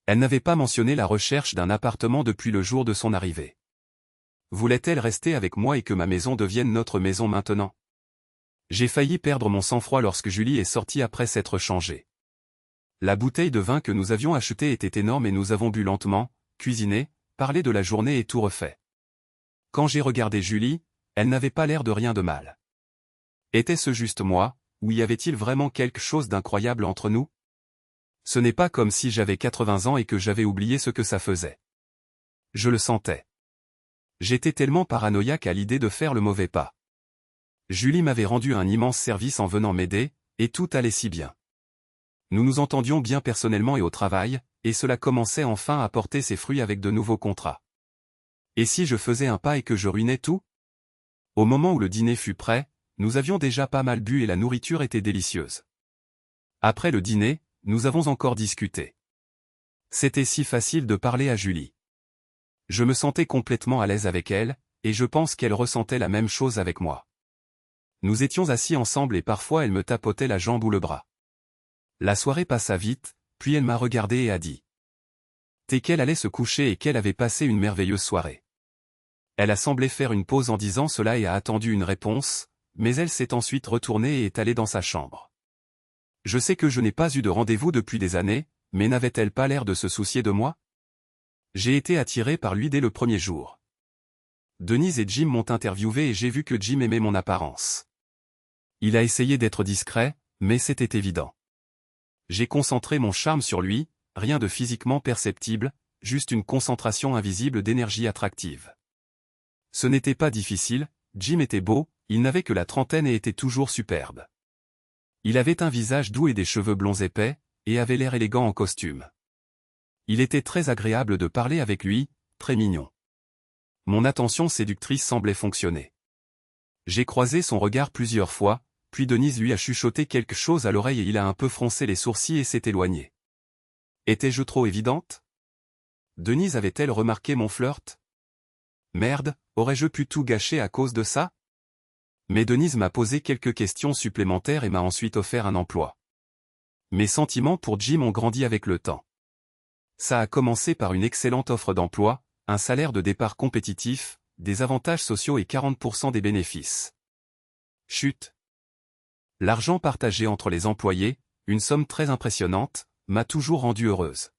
Elle n'avait pas mentionné la recherche d'un appartement depuis le jour de son arrivée. Voulait-elle rester avec moi et que ma maison devienne notre maison maintenant? J'ai failli perdre mon sang-froid lorsque Julie est sortie après s'être changée. La bouteille de vin que nous avions achetée était énorme et nous avons bu lentement, cuisiné, parlé de la journée et tout refait. Quand j'ai regardé Julie, elle n'avait pas l'air de rien de mal. Était-ce juste moi, ou y avait-il vraiment quelque chose d'incroyable entre nous? Ce n'est pas comme si j'avais 80 ans et que j'avais oublié ce que ça faisait. Je le sentais. J'étais tellement paranoïaque à l'idée de faire le mauvais pas. Julie m'avait rendu un immense service en venant m'aider, et tout allait si bien. Nous nous entendions bien personnellement et au travail, et cela commençait enfin à porter ses fruits avec de nouveaux contrats. Et si je faisais un pas et que je ruinais tout? Au moment où le dîner fut prêt, nous avions déjà pas mal bu et la nourriture était délicieuse. Après le dîner, nous avons encore discuté. C'était si facile de parler à Julie. Je me sentais complètement à l'aise avec elle, et je pense qu'elle ressentait la même chose avec moi. Nous étions assis ensemble et parfois elle me tapotait la jambe ou le bras. La soirée passa vite, puis elle m'a regardé et a dit qu'elle allait se coucher et qu'elle avait passé une merveilleuse soirée. Elle a semblé faire une pause en disant cela et a attendu une réponse, mais elle s'est ensuite retournée et est allée dans sa chambre. Je sais que je n'ai pas eu de rendez-vous depuis des années, mais n'avait-elle pas l'air de se soucier de moi? J'ai été attiré par lui dès le premier jour. Denise et Jim m'ont interviewé et j'ai vu que Jim aimait mon apparence. Il a essayé d'être discret, mais c'était évident. J'ai concentré mon charme sur lui, rien de physiquement perceptible, juste une concentration invisible d'énergie attractive. Ce n'était pas difficile, Jim était beau, il n'avait que la trentaine et était toujours superbe. Il avait un visage doux et des cheveux blonds épais, et avait l'air élégant en costume. Il était très agréable de parler avec lui, très mignon. Mon attention séductrice semblait fonctionner. J'ai croisé son regard plusieurs fois, puis Denise lui a chuchoté quelque chose à l'oreille et il a un peu froncé les sourcils et s'est éloigné. Étais-je trop évidente? Denise avait-elle remarqué mon flirt? Merde, aurais-je pu tout gâcher à cause de ça? Mais Denise m'a posé quelques questions supplémentaires et m'a ensuite offert un emploi. Mes sentiments pour Jim ont grandi avec le temps. Ça a commencé par une excellente offre d'emploi, un salaire de départ compétitif, des avantages sociaux et 40% des bénéfices. Chut. L'argent partagé entre les employés, une somme très impressionnante, m'a toujours rendue heureuse.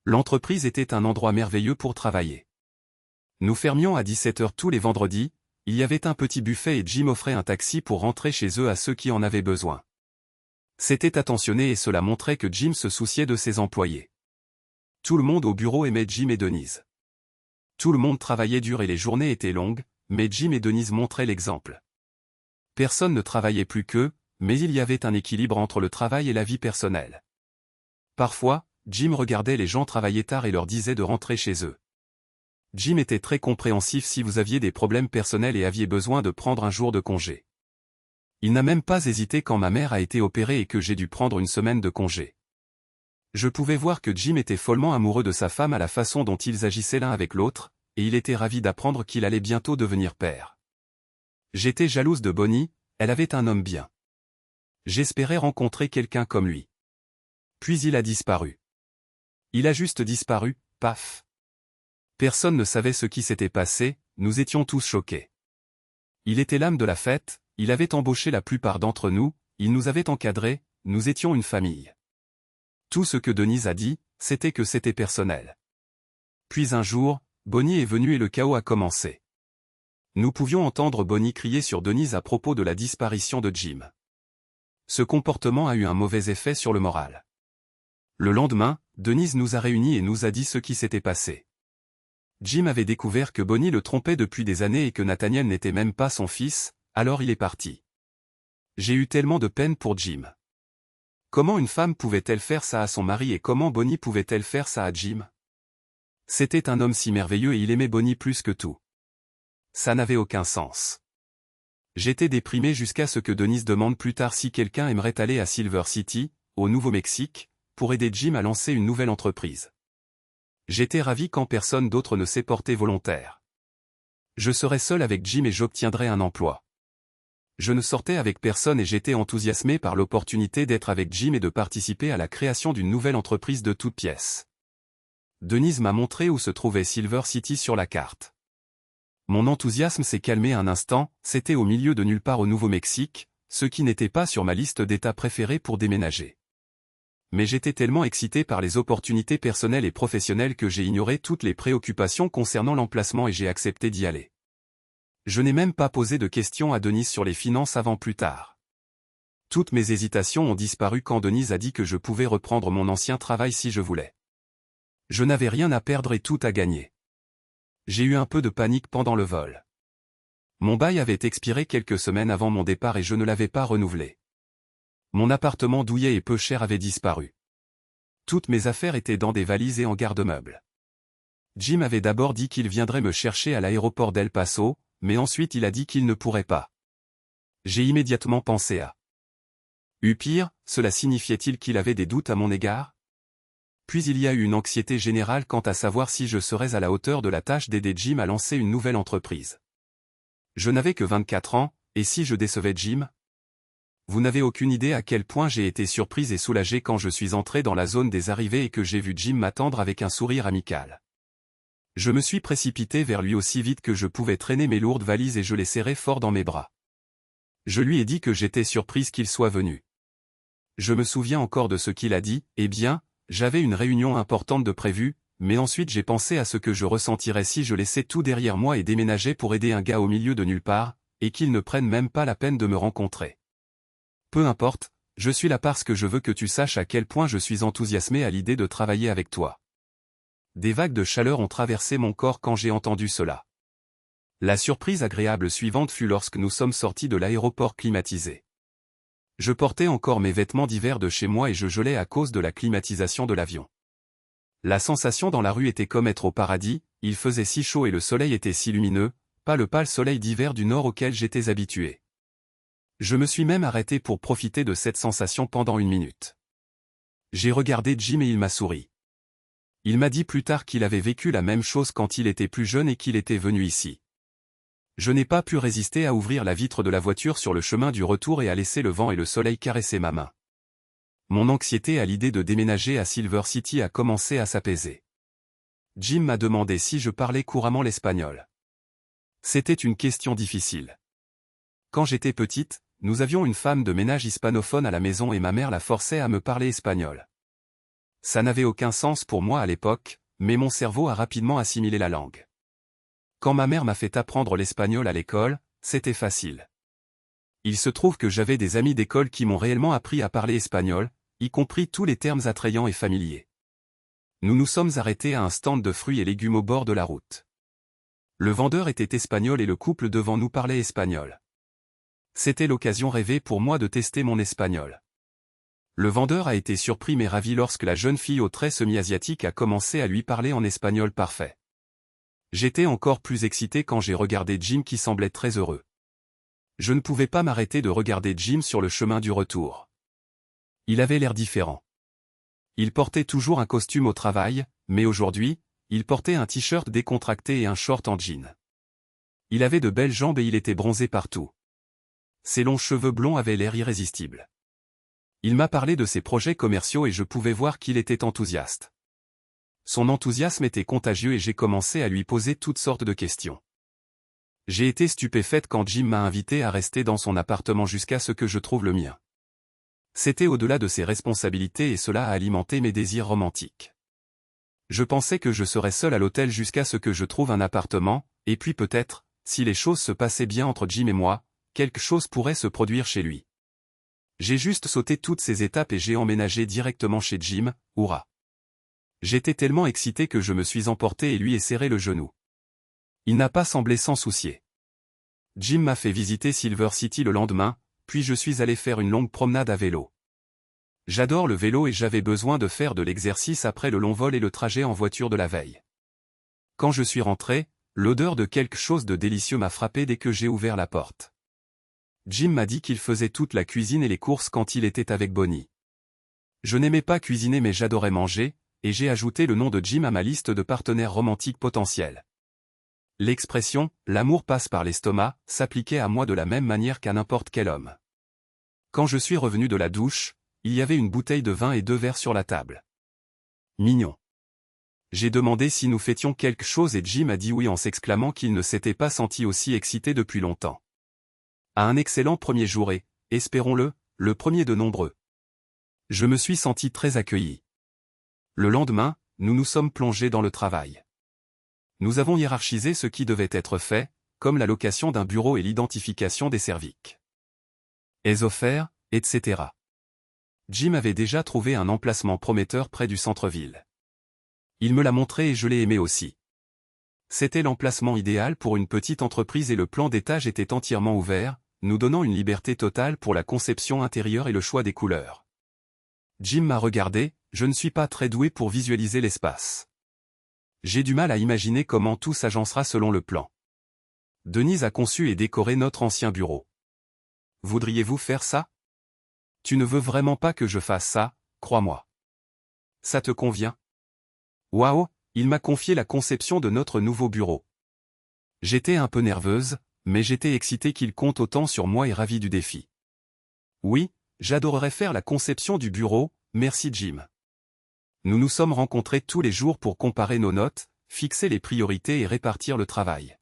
L'entreprise était un endroit merveilleux pour travailler. Nous fermions à 17h tous les vendredis, il y avait un petit buffet et Jim offrait un taxi pour rentrer chez eux à ceux qui en avaient besoin. C'était attentionné et cela montrait que Jim se souciait de ses employés. Tout le monde au bureau aimait Jim et Denise. Tout le monde travaillait dur et les journées étaient longues, mais Jim et Denise montraient l'exemple. Personne ne travaillait plus qu'eux, mais il y avait un équilibre entre le travail et la vie personnelle. Parfois, Jim regardait les gens travailler tard et leur disait de rentrer chez eux. Jim était très compréhensif si vous aviez des problèmes personnels et aviez besoin de prendre un jour de congé. Il n'a même pas hésité quand ma mère a été opérée et que j'ai dû prendre une semaine de congé. Je pouvais voir que Jim était follement amoureux de sa femme à la façon dont ils agissaient l'un avec l'autre, et il était ravi d'apprendre qu'il allait bientôt devenir père. J'étais jalouse de Bonnie, elle avait un homme bien. J'espérais rencontrer quelqu'un comme lui. Puis il a disparu. Il a juste disparu, paf. Personne ne savait ce qui s'était passé, nous étions tous choqués. Il était l'âme de la fête, il avait embauché la plupart d'entre nous, il nous avait encadrés, nous étions une famille. Tout ce que Denise a dit, c'était que c'était personnel. Puis un jour, Bonnie est venue et le chaos a commencé. Nous pouvions entendre Bonnie crier sur Denise à propos de la disparition de Jim. Ce comportement a eu un mauvais effet sur le moral. Le lendemain, Denise nous a réunis et nous a dit ce qui s'était passé. Jim avait découvert que Bonnie le trompait depuis des années et que Nathaniel n'était même pas son fils, alors il est parti. J'ai eu tellement de peine pour Jim. Comment une femme pouvait-elle faire ça à son mari et comment Bonnie pouvait-elle faire ça à Jim? C'était un homme si merveilleux et il aimait Bonnie plus que tout. Ça n'avait aucun sens. J'étais déprimé jusqu'à ce que Denise demande plus tard si quelqu'un aimerait aller à Silver City, au Nouveau-Mexique, pour aider Jim à lancer une nouvelle entreprise. J'étais ravi quand personne d'autre ne s'est porté volontaire. Je serais seul avec Jim et j'obtiendrais un emploi. Je ne sortais avec personne et j'étais enthousiasmé par l'opportunité d'être avec Jim et de participer à la création d'une nouvelle entreprise de toutes pièces. Denise m'a montré où se trouvait Silver City sur la carte. Mon enthousiasme s'est calmé un instant, c'était au milieu de nulle part au Nouveau-Mexique, ce qui n'était pas sur ma liste d'états préférés pour déménager. Mais j'étais tellement excité par les opportunités personnelles et professionnelles que j'ai ignoré toutes les préoccupations concernant l'emplacement et j'ai accepté d'y aller. Je n'ai même pas posé de questions à Denise sur les finances avant plus tard. Toutes mes hésitations ont disparu quand Denise a dit que je pouvais reprendre mon ancien travail si je voulais. Je n'avais rien à perdre et tout à gagner. J'ai eu un peu de panique pendant le vol. Mon bail avait expiré quelques semaines avant mon départ et je ne l'avais pas renouvelé. Mon appartement douillet et peu cher avait disparu. Toutes mes affaires étaient dans des valises et en garde-meubles. Jim avait d'abord dit qu'il viendrait me chercher à l'aéroport d'El Paso, mais ensuite il a dit qu'il ne pourrait pas. J'ai immédiatement pensé à pire, cela signifiait-il qu'il avait des doutes à mon égard? Puis il y a eu une anxiété générale quant à savoir si je serais à la hauteur de la tâche d'aider Jim à lancer une nouvelle entreprise. Je n'avais que 24 ans, et si je décevais Jim? Vous n'avez aucune idée à quel point j'ai été surprise et soulagée quand je suis entré dans la zone des arrivées et que j'ai vu Jim m'attendre avec un sourire amical. Je me suis précipité vers lui aussi vite que je pouvais traîner mes lourdes valises et je les serrai fort dans mes bras. Je lui ai dit que j'étais surprise qu'il soit venu. Je me souviens encore de ce qu'il a dit, eh bien, j'avais une réunion importante de prévue, mais ensuite j'ai pensé à ce que je ressentirais si je laissais tout derrière moi et déménageais pour aider un gars au milieu de nulle part, et qu'il ne prenne même pas la peine de me rencontrer. Peu importe, je suis là parce que je veux que tu saches à quel point je suis enthousiasmé à l'idée de travailler avec toi. Des vagues de chaleur ont traversé mon corps quand j'ai entendu cela. La surprise agréable suivante fut lorsque nous sommes sortis de l'aéroport climatisé. Je portais encore mes vêtements d'hiver de chez moi et je gelais à cause de la climatisation de l'avion. La sensation dans la rue était comme être au paradis, il faisait si chaud et le soleil était si lumineux, pas le pâle soleil d'hiver du nord auquel j'étais habitué. Je me suis même arrêté pour profiter de cette sensation pendant 1 minute. J'ai regardé Jim et il m'a souri. Il m'a dit plus tard qu'il avait vécu la même chose quand il était plus jeune et qu'il était venu ici. Je n'ai pas pu résister à ouvrir la vitre de la voiture sur le chemin du retour et à laisser le vent et le soleil caresser ma main. Mon anxiété à l'idée de déménager à Silver City a commencé à s'apaiser. Jim m'a demandé si je parlais couramment l'espagnol. C'était une question difficile. Quand j'étais petite, nous avions une femme de ménage hispanophone à la maison et ma mère la forçait à me parler espagnol. Ça n'avait aucun sens pour moi à l'époque, mais mon cerveau a rapidement assimilé la langue. Quand ma mère m'a fait apprendre l'espagnol à l'école, c'était facile. Il se trouve que j'avais des amis d'école qui m'ont réellement appris à parler espagnol, y compris tous les termes attrayants et familiers. Nous nous sommes arrêtés à un stand de fruits et légumes au bord de la route. Le vendeur était espagnol et le couple devant nous parlait espagnol. C'était l'occasion rêvée pour moi de tester mon espagnol. Le vendeur a été surpris mais ravi lorsque la jeune fille aux traits semi-asiatiques a commencé à lui parler en espagnol parfait. J'étais encore plus excité quand j'ai regardé Jim qui semblait très heureux. Je ne pouvais pas m'arrêter de regarder Jim sur le chemin du retour. Il avait l'air différent. Il portait toujours un costume au travail, mais aujourd'hui, il portait un t-shirt décontracté et un short en jean. Il avait de belles jambes et il était bronzé partout. Ses longs cheveux blonds avaient l'air irrésistible. Il m'a parlé de ses projets commerciaux et je pouvais voir qu'il était enthousiaste. Son enthousiasme était contagieux et j'ai commencé à lui poser toutes sortes de questions. J'ai été stupéfaite quand Jim m'a invité à rester dans son appartement jusqu'à ce que je trouve le mien. C'était au-delà de ses responsabilités et cela a alimenté mes désirs romantiques. Je pensais que je serais seul à l'hôtel jusqu'à ce que je trouve un appartement, et puis peut-être, si les choses se passaient bien entre Jim et moi, quelque chose pourrait se produire chez lui. J'ai juste sauté toutes ces étapes et j'ai emménagé directement chez Jim, hurrah. J'étais tellement excité que je me suis emporté et lui ai serré le genou. Il n'a pas semblé s'en soucier. Jim m'a fait visiter Silver City le lendemain, puis je suis allé faire une longue promenade à vélo. J'adore le vélo et j'avais besoin de faire de l'exercice après le long vol et le trajet en voiture de la veille. Quand je suis rentré, l'odeur de quelque chose de délicieux m'a frappé dès que j'ai ouvert la porte. Jim m'a dit qu'il faisait toute la cuisine et les courses quand il était avec Bonnie. Je n'aimais pas cuisiner mais j'adorais manger, et j'ai ajouté le nom de Jim à ma liste de partenaires romantiques potentiels. L'expression « l'amour passe par l'estomac » s'appliquait à moi de la même manière qu'à n'importe quel homme. Quand je suis revenu de la douche, il y avait une bouteille de vin et 2 verres sur la table. Mignon. J'ai demandé si nous fêtions quelque chose et Jim a dit oui en s'exclamant qu'il ne s'était pas senti aussi excité depuis longtemps. À un excellent premier jour et, espérons-le, le premier de nombreux. Je me suis senti très accueilli. Le lendemain, nous nous sommes plongés dans le travail. Nous avons hiérarchisé ce qui devait être fait, comme la location d'un bureau et l'identification des cerviques. Offert, etc. Jim avait déjà trouvé un emplacement prometteur près du centre-ville. Il me l'a montré et je l'ai aimé aussi. C'était l'emplacement idéal pour une petite entreprise et le plan d'étage était entièrement ouvert, nous donnant une liberté totale pour la conception intérieure et le choix des couleurs. Jim m'a regardé, je ne suis pas très doué pour visualiser l'espace. J'ai du mal à imaginer comment tout s'agencera selon le plan. Denise a conçu et décoré notre ancien bureau. Voudriez-vous faire ça? Tu ne veux vraiment pas que je fasse ça, crois-moi. Ça te convient? Waouh, il m'a confié la conception de notre nouveau bureau. J'étais un peu nerveuse, mais j'étais excitée qu'il compte autant sur moi et ravie du défi. Oui, j'adorerais faire la conception du bureau, merci Jim. Nous nous sommes rencontrés tous les jours pour comparer nos notes, fixer les priorités et répartir le travail.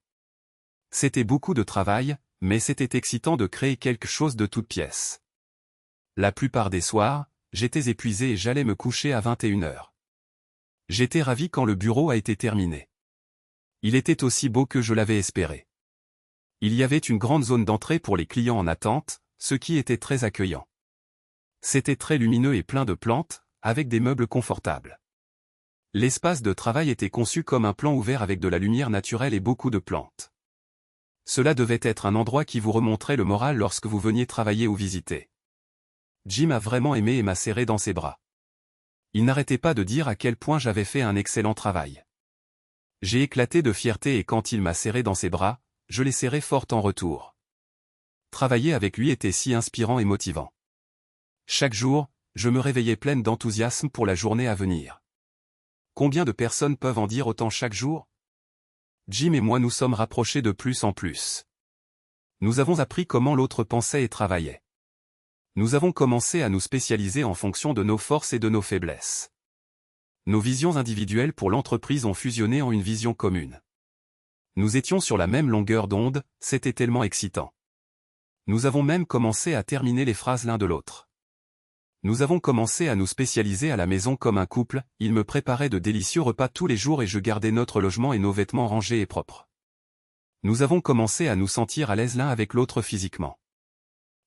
C'était beaucoup de travail, mais c'était excitant de créer quelque chose de toute pièce. La plupart des soirs, j'étais épuisé et j'allais me coucher à 21h. J'étais ravi quand le bureau a été terminé. Il était aussi beau que je l'avais espéré. Il y avait une grande zone d'entrée pour les clients en attente, ce qui était très accueillant. C'était très lumineux et plein de plantes, avec des meubles confortables. L'espace de travail était conçu comme un plan ouvert avec de la lumière naturelle et beaucoup de plantes. Cela devait être un endroit qui vous remonterait le moral lorsque vous veniez travailler ou visiter. Jim a vraiment aimé et m'a serré dans ses bras. Il n'arrêtait pas de dire à quel point j'avais fait un excellent travail. J'ai éclaté de fierté et quand il m'a serré dans ses bras, je l'ai serré fort en retour. Travailler avec lui était si inspirant et motivant. Chaque jour, je me réveillais pleine d'enthousiasme pour la journée à venir. Combien de personnes peuvent en dire autant chaque jour? Jim et moi nous sommes rapprochés de plus en plus. Nous avons appris comment l'autre pensait et travaillait. Nous avons commencé à nous spécialiser en fonction de nos forces et de nos faiblesses. Nos visions individuelles pour l'entreprise ont fusionné en une vision commune. Nous étions sur la même longueur d'onde, c'était tellement excitant. Nous avons même commencé à terminer les phrases l'un de l'autre. Nous avons commencé à nous spécialiser à la maison comme un couple, il me préparait de délicieux repas tous les jours et je gardais notre logement et nos vêtements rangés et propres. Nous avons commencé à nous sentir à l'aise l'un avec l'autre physiquement.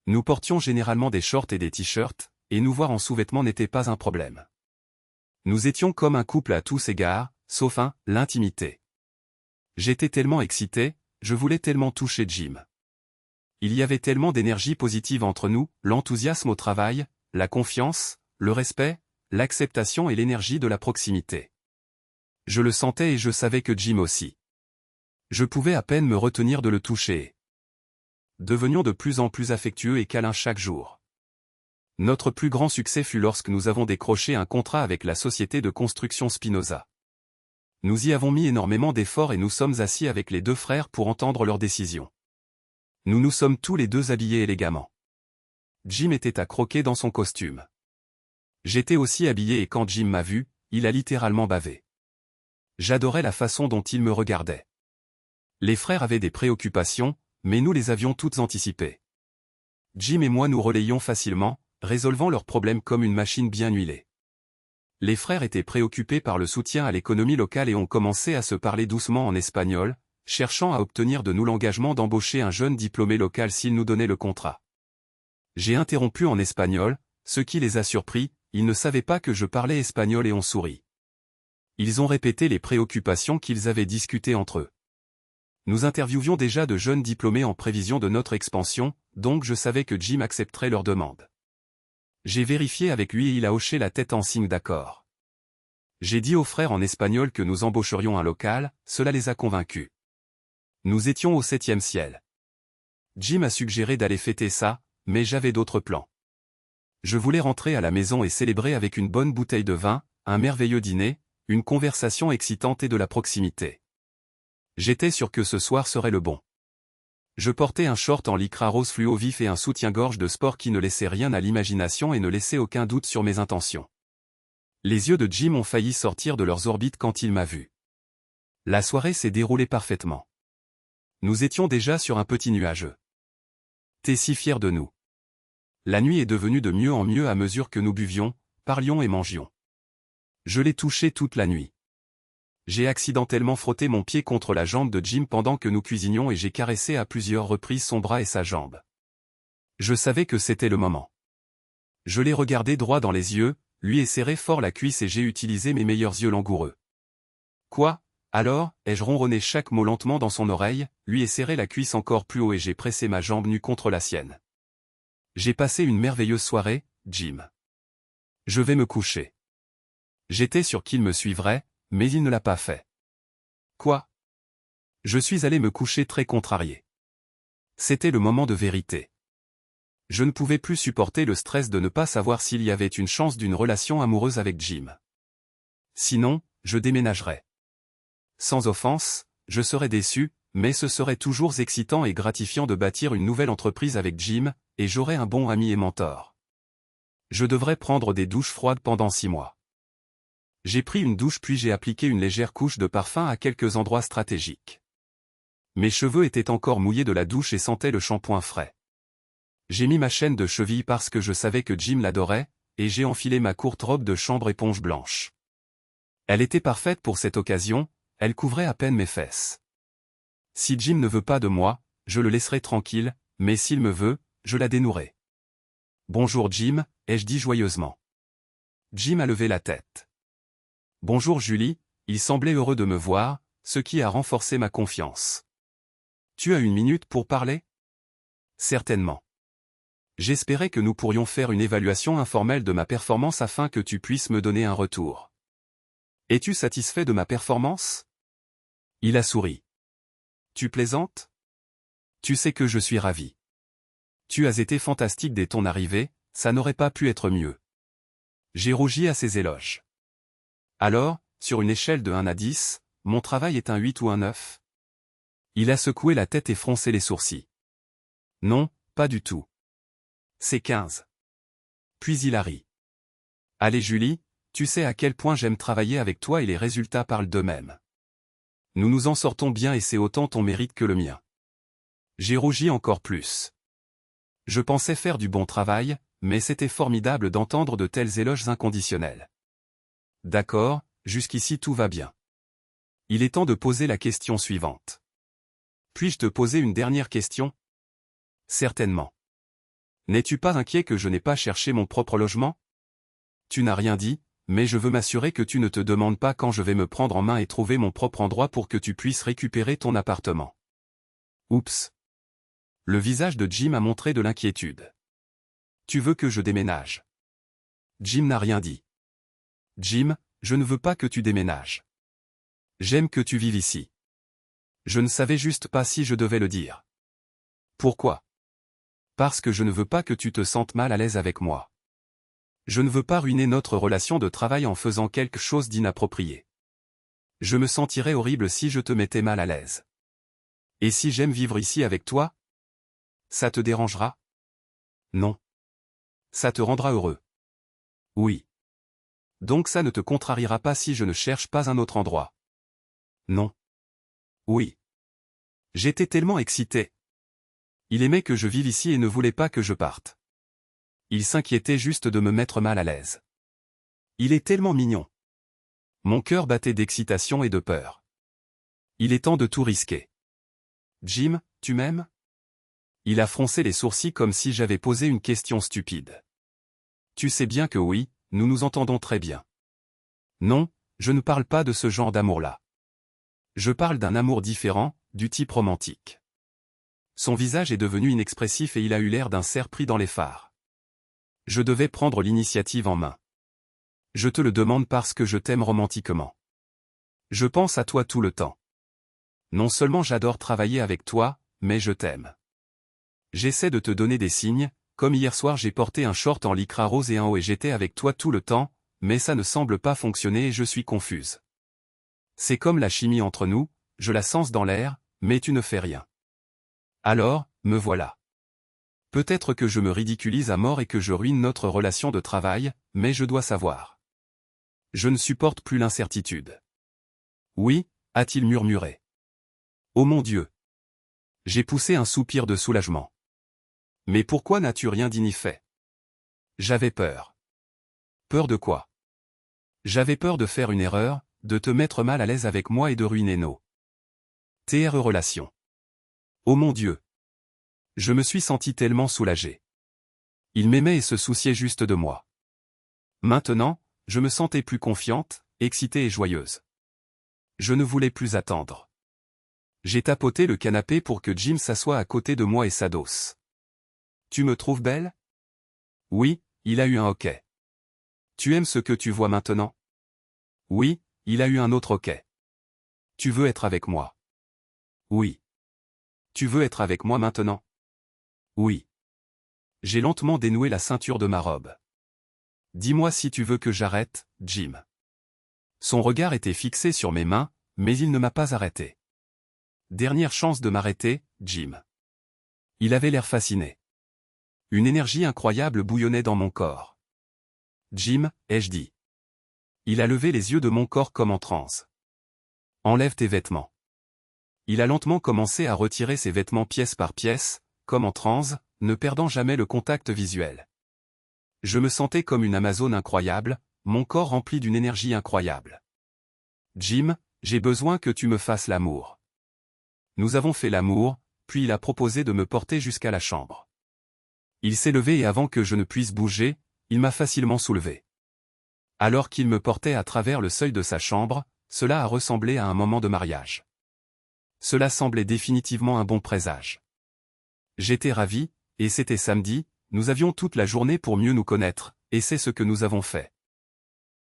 Nous portions généralement des shorts et des t-shirts, et nous voir en sous-vêtements n'était pas un problème. Nous étions comme un couple à tous égards, sauf l'intimité. J'étais tellement excité, je voulais tellement toucher Jim. Il y avait tellement d'énergie positive entre nous, l'enthousiasme au travail, la confiance, le respect, l'acceptation et l'énergie de la proximité. Je le sentais et je savais que Jim aussi. Je pouvais à peine me retenir de le toucher. Devenions de plus en plus affectueux et câlins chaque jour. Notre plus grand succès fut lorsque nous avons décroché un contrat avec la société de construction Spinoza. Nous y avons mis énormément d'efforts et nous sommes assis avec les deux frères pour entendre leurs décisions. Nous nous sommes tous les deux habillés élégamment. Jim était à croquer dans son costume. J'étais aussi habillé et quand Jim m'a vu, il a littéralement bavé. J'adorais la façon dont il me regardait. Les frères avaient des préoccupations, mais nous les avions toutes anticipées. Jim et moi nous relayions facilement, résolvant leurs problèmes comme une machine bien huilée. Les frères étaient préoccupés par le soutien à l'économie locale et ont commencé à se parler doucement en espagnol, cherchant à obtenir de nous l'engagement d'embaucher un jeune diplômé local s'il nous donnait le contrat. J'ai interrompu en espagnol, ce qui les a surpris, ils ne savaient pas que je parlais espagnol et ont souri. Ils ont répété les préoccupations qu'ils avaient discutées entre eux. Nous interviewions déjà de jeunes diplômés en prévision de notre expansion, donc je savais que Jim accepterait leur demande. J'ai vérifié avec lui et il a hoché la tête en signe d'accord. J'ai dit aux frères en espagnol que nous embaucherions un local, cela les a convaincus. Nous étions au 7e ciel. Jim a suggéré d'aller fêter ça, mais j'avais d'autres plans. Je voulais rentrer à la maison et célébrer avec une bonne bouteille de vin, un merveilleux dîner, une conversation excitante et de la proximité. J'étais sûr que ce soir serait le bon. Je portais un short en lycra rose fluo vif et un soutien-gorge de sport qui ne laissait rien à l'imagination et ne laissait aucun doute sur mes intentions. Les yeux de Jim ont failli sortir de leurs orbites quand il m'a vu. La soirée s'est déroulée parfaitement. Nous étions déjà sur un petit nuage. T'es si fier de nous. La nuit est devenue de mieux en mieux à mesure que nous buvions, parlions et mangions. Je l'ai touché toute la nuit. J'ai accidentellement frotté mon pied contre la jambe de Jim pendant que nous cuisinions et j'ai caressé à plusieurs reprises son bras et sa jambe. Je savais que c'était le moment. Je l'ai regardé droit dans les yeux, lui ai serré fort la cuisse et j'ai utilisé mes meilleurs yeux langoureux. Quoi, alors, ai-je ronronné chaque mot lentement dans son oreille, lui ai serré la cuisse encore plus haut et j'ai pressé ma jambe nue contre la sienne. J'ai passé une merveilleuse soirée, Jim. Je vais me coucher. J'étais sûr qu'il me suivrait, mais il ne l'a pas fait. Quoi? Je suis allé me coucher très contrarié. C'était le moment de vérité. Je ne pouvais plus supporter le stress de ne pas savoir s'il y avait une chance d'une relation amoureuse avec Jim. Sinon, je déménagerais. Sans offense, je serais déçu, mais ce serait toujours excitant et gratifiant de bâtir une nouvelle entreprise avec Jim, et j'aurais un bon ami et mentor. Je devrais prendre des douches froides pendant 6 mois. J'ai pris une douche puis j'ai appliqué une légère couche de parfum à quelques endroits stratégiques. Mes cheveux étaient encore mouillés de la douche et sentaient le shampoing frais. J'ai mis ma chaîne de cheville parce que je savais que Jim l'adorait, et j'ai enfilé ma courte robe de chambre éponge blanche. Elle était parfaite pour cette occasion, elle couvrait à peine mes fesses. Si Jim ne veut pas de moi, je le laisserai tranquille, mais s'il me veut, je la dénouerai. Bonjour Jim, ai-je dit joyeusement. Jim a levé la tête. Bonjour Julie, il semblait heureux de me voir, ce qui a renforcé ma confiance. Tu as une minute pour parler? Certainement. J'espérais que nous pourrions faire une évaluation informelle de ma performance afin que tu puisses me donner un retour. Es-tu satisfait de ma performance? Il a souri. Tu plaisantes? Tu sais que je suis ravi. Tu as été fantastique dès ton arrivée, ça n'aurait pas pu être mieux. J'ai rougi à ses éloges. Alors, sur une échelle de 1 à 10, mon travail est un 8 ou un 9? Il a secoué la tête et froncé les sourcils. Non, pas du tout. C'est 15. Puis il a ri. Allez Julie, tu sais à quel point j'aime travailler avec toi et les résultats parlent d'eux-mêmes. Nous nous en sortons bien et c'est autant ton mérite que le mien. J'ai rougi encore plus. Je pensais faire du bon travail, mais c'était formidable d'entendre de tels éloges inconditionnels. D'accord, jusqu'ici tout va bien. Il est temps de poser la question suivante. Puis-je te poser une dernière question? Certainement. N'es-tu pas inquiet que je n'ai pas cherché mon propre logement? Tu n'as rien dit, mais je veux m'assurer que tu ne te demandes pas quand je vais me prendre en main et trouver mon propre endroit pour que tu puisses récupérer ton appartement. Oups. Le visage de Jim a montré de l'inquiétude. Tu veux que je déménage? Jim n'a rien dit. Jim, je ne veux pas que tu déménages. J'aime que tu vives ici. Je ne savais juste pas si je devais le dire. Pourquoi? Parce que je ne veux pas que tu te sentes mal à l'aise avec moi. Je ne veux pas ruiner notre relation de travail en faisant quelque chose d'inapproprié. Je me sentirais horrible si je te mettais mal à l'aise. Et si j'aime vivre ici avec toi? Ça te dérangera? Non. Ça te rendra heureux? Oui. Donc ça ne te contrariera pas si je ne cherche pas un autre endroit? Non. Oui. J'étais tellement excité. Il aimait que je vive ici et ne voulait pas que je parte. Il s'inquiétait juste de me mettre mal à l'aise. Il est tellement mignon. Mon cœur battait d'excitation et de peur. Il est temps de tout risquer. Jim, tu m'aimes? Il a froncé les sourcils comme si j'avais posé une question stupide. Tu sais bien que oui, nous nous entendons très bien. Non, je ne parle pas de ce genre d'amour-là. Je parle d'un amour différent, du type romantique. Son visage est devenu inexpressif et il a eu l'air d'un cerf pris dans les phares. Je devais prendre l'initiative en main. Je te le demande parce que je t'aime romantiquement. Je pense à toi tout le temps. Non seulement j'adore travailler avec toi, mais je t'aime. J'essaie de te donner des signes, comme hier soir j'ai porté un short en lycra rose et un haut et j'étais avec toi tout le temps, mais ça ne semble pas fonctionner et je suis confuse. C'est comme la chimie entre nous, je la sens dans l'air, mais tu ne fais rien. Alors, me voilà. Peut-être que je me ridiculise à mort et que je ruine notre relation de travail, mais je dois savoir. Je ne supporte plus l'incertitude. Oui, a-t-il murmuré. Oh mon Dieu. J'ai poussé un soupir de soulagement. Mais pourquoi n'as-tu rien dit ni fait? J'avais peur. Peur de quoi? J'avais peur de faire une erreur, de te mettre mal à l'aise avec moi et de ruiner nos relations. Oh mon Dieu. Je me suis senti tellement soulagé. Il m'aimait et se souciait juste de moi. Maintenant, je me sentais plus confiante, excitée et joyeuse. Je ne voulais plus attendre. J'ai tapoté le canapé pour que Jim s'assoie à côté de moi et s'adosse. Tu me trouves belle? Oui, il a eu un hoquet. Tu aimes ce que tu vois maintenant? Oui, il a eu un autre hoquet. Tu veux être avec moi? Oui. Tu veux être avec moi maintenant? Oui. J'ai lentement dénoué la ceinture de ma robe. Dis-moi si tu veux que j'arrête, Jim. Son regard était fixé sur mes mains, mais il ne m'a pas arrêté. Dernière chance de m'arrêter, Jim. Il avait l'air fasciné. Une énergie incroyable bouillonnait dans mon corps. Jim, ai-je dit. Il a levé les yeux de mon corps comme en transe. Enlève tes vêtements. Il a lentement commencé à retirer ses vêtements pièce par pièce, comme en transe, ne perdant jamais le contact visuel. Je me sentais comme une Amazone incroyable, mon corps rempli d'une énergie incroyable. Jim, j'ai besoin que tu me fasses l'amour. Nous avons fait l'amour, puis il a proposé de me porter jusqu'à la chambre. Il s'est levé et avant que je ne puisse bouger, il m'a facilement soulevé. Alors qu'il me portait à travers le seuil de sa chambre, cela a ressemblé à un moment de mariage. Cela semblait définitivement un bon présage. J'étais ravi, et c'était samedi, nous avions toute la journée pour mieux nous connaître, et c'est ce que nous avons fait.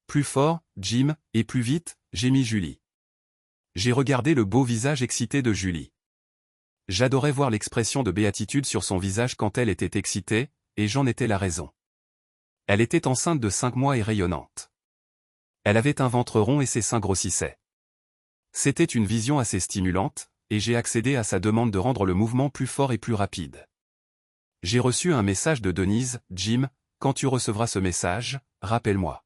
Plus fort, Jim, et plus vite, gémit Julie. J'ai regardé le beau visage excité de Julie. J'adorais voir l'expression de béatitude sur son visage quand elle était excitée, et j'en étais la raison. Elle était enceinte de 5 mois et rayonnante. Elle avait un ventre rond et ses seins grossissaient. C'était une vision assez stimulante, et j'ai accédé à sa demande de rendre le mouvement plus fort et plus rapide. J'ai reçu un message de Denise, Jim, quand tu recevras ce message, rappelle-moi.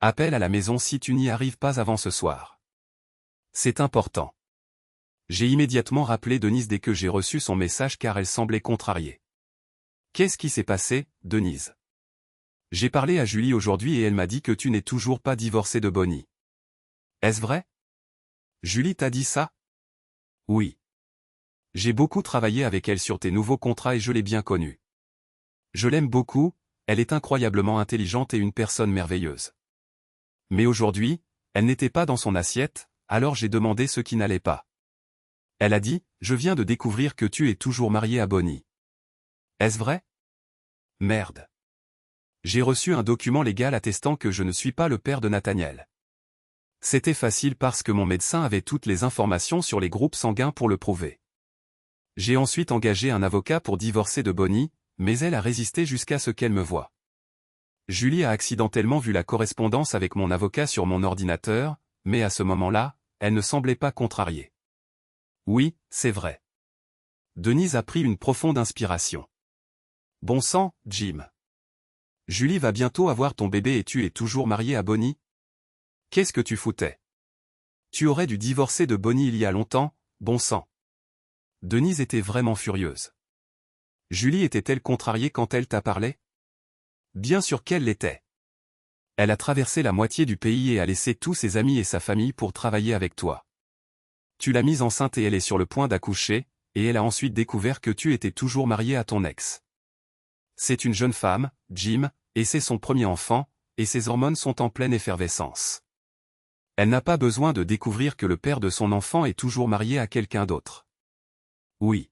Appelle à la maison si tu n'y arrives pas avant ce soir. C'est important. J'ai immédiatement rappelé Denise dès que j'ai reçu son message car elle semblait contrariée. Qu'est-ce qui s'est passé, Denise? J'ai parlé à Julie aujourd'hui et elle m'a dit que tu n'es toujours pas divorcée de Bonnie. Est-ce vrai? Julie t'a dit ça? Oui. J'ai beaucoup travaillé avec elle sur tes nouveaux contrats et je l'ai bien connue. Je l'aime beaucoup, elle est incroyablement intelligente et une personne merveilleuse. Mais aujourd'hui, elle n'était pas dans son assiette, alors j'ai demandé ce qui n'allait pas. Elle a dit, je viens de découvrir que tu es toujours marié à Bonnie. Est-ce vrai? Merde. J'ai reçu un document légal attestant que je ne suis pas le père de Nathaniel. C'était facile parce que mon médecin avait toutes les informations sur les groupes sanguins pour le prouver. J'ai ensuite engagé un avocat pour divorcer de Bonnie, mais elle a résisté jusqu'à ce qu'elle me voie. Julie a accidentellement vu la correspondance avec mon avocat sur mon ordinateur, mais à ce moment-là, elle ne semblait pas contrariée. Oui, c'est vrai. Denise a pris une profonde inspiration. Bon sang, Jim. Julie va bientôt avoir ton bébé et tu es toujours marié à Bonnie? Qu'est-ce que tu foutais? Tu aurais dû divorcer de Bonnie il y a longtemps, bon sang. Denise était vraiment furieuse. Julie était-elle contrariée quand elle t'a parlé? Bien sûr qu'elle l'était. Elle a traversé la moitié du pays et a laissé tous ses amis et sa famille pour travailler avec toi. Tu l'as mise enceinte et elle est sur le point d'accoucher, et elle a ensuite découvert que tu étais toujours marié à ton ex. C'est une jeune femme, Jim, et c'est son premier enfant, et ses hormones sont en pleine effervescence. Elle n'a pas besoin de découvrir que le père de son enfant est toujours marié à quelqu'un d'autre. Oui.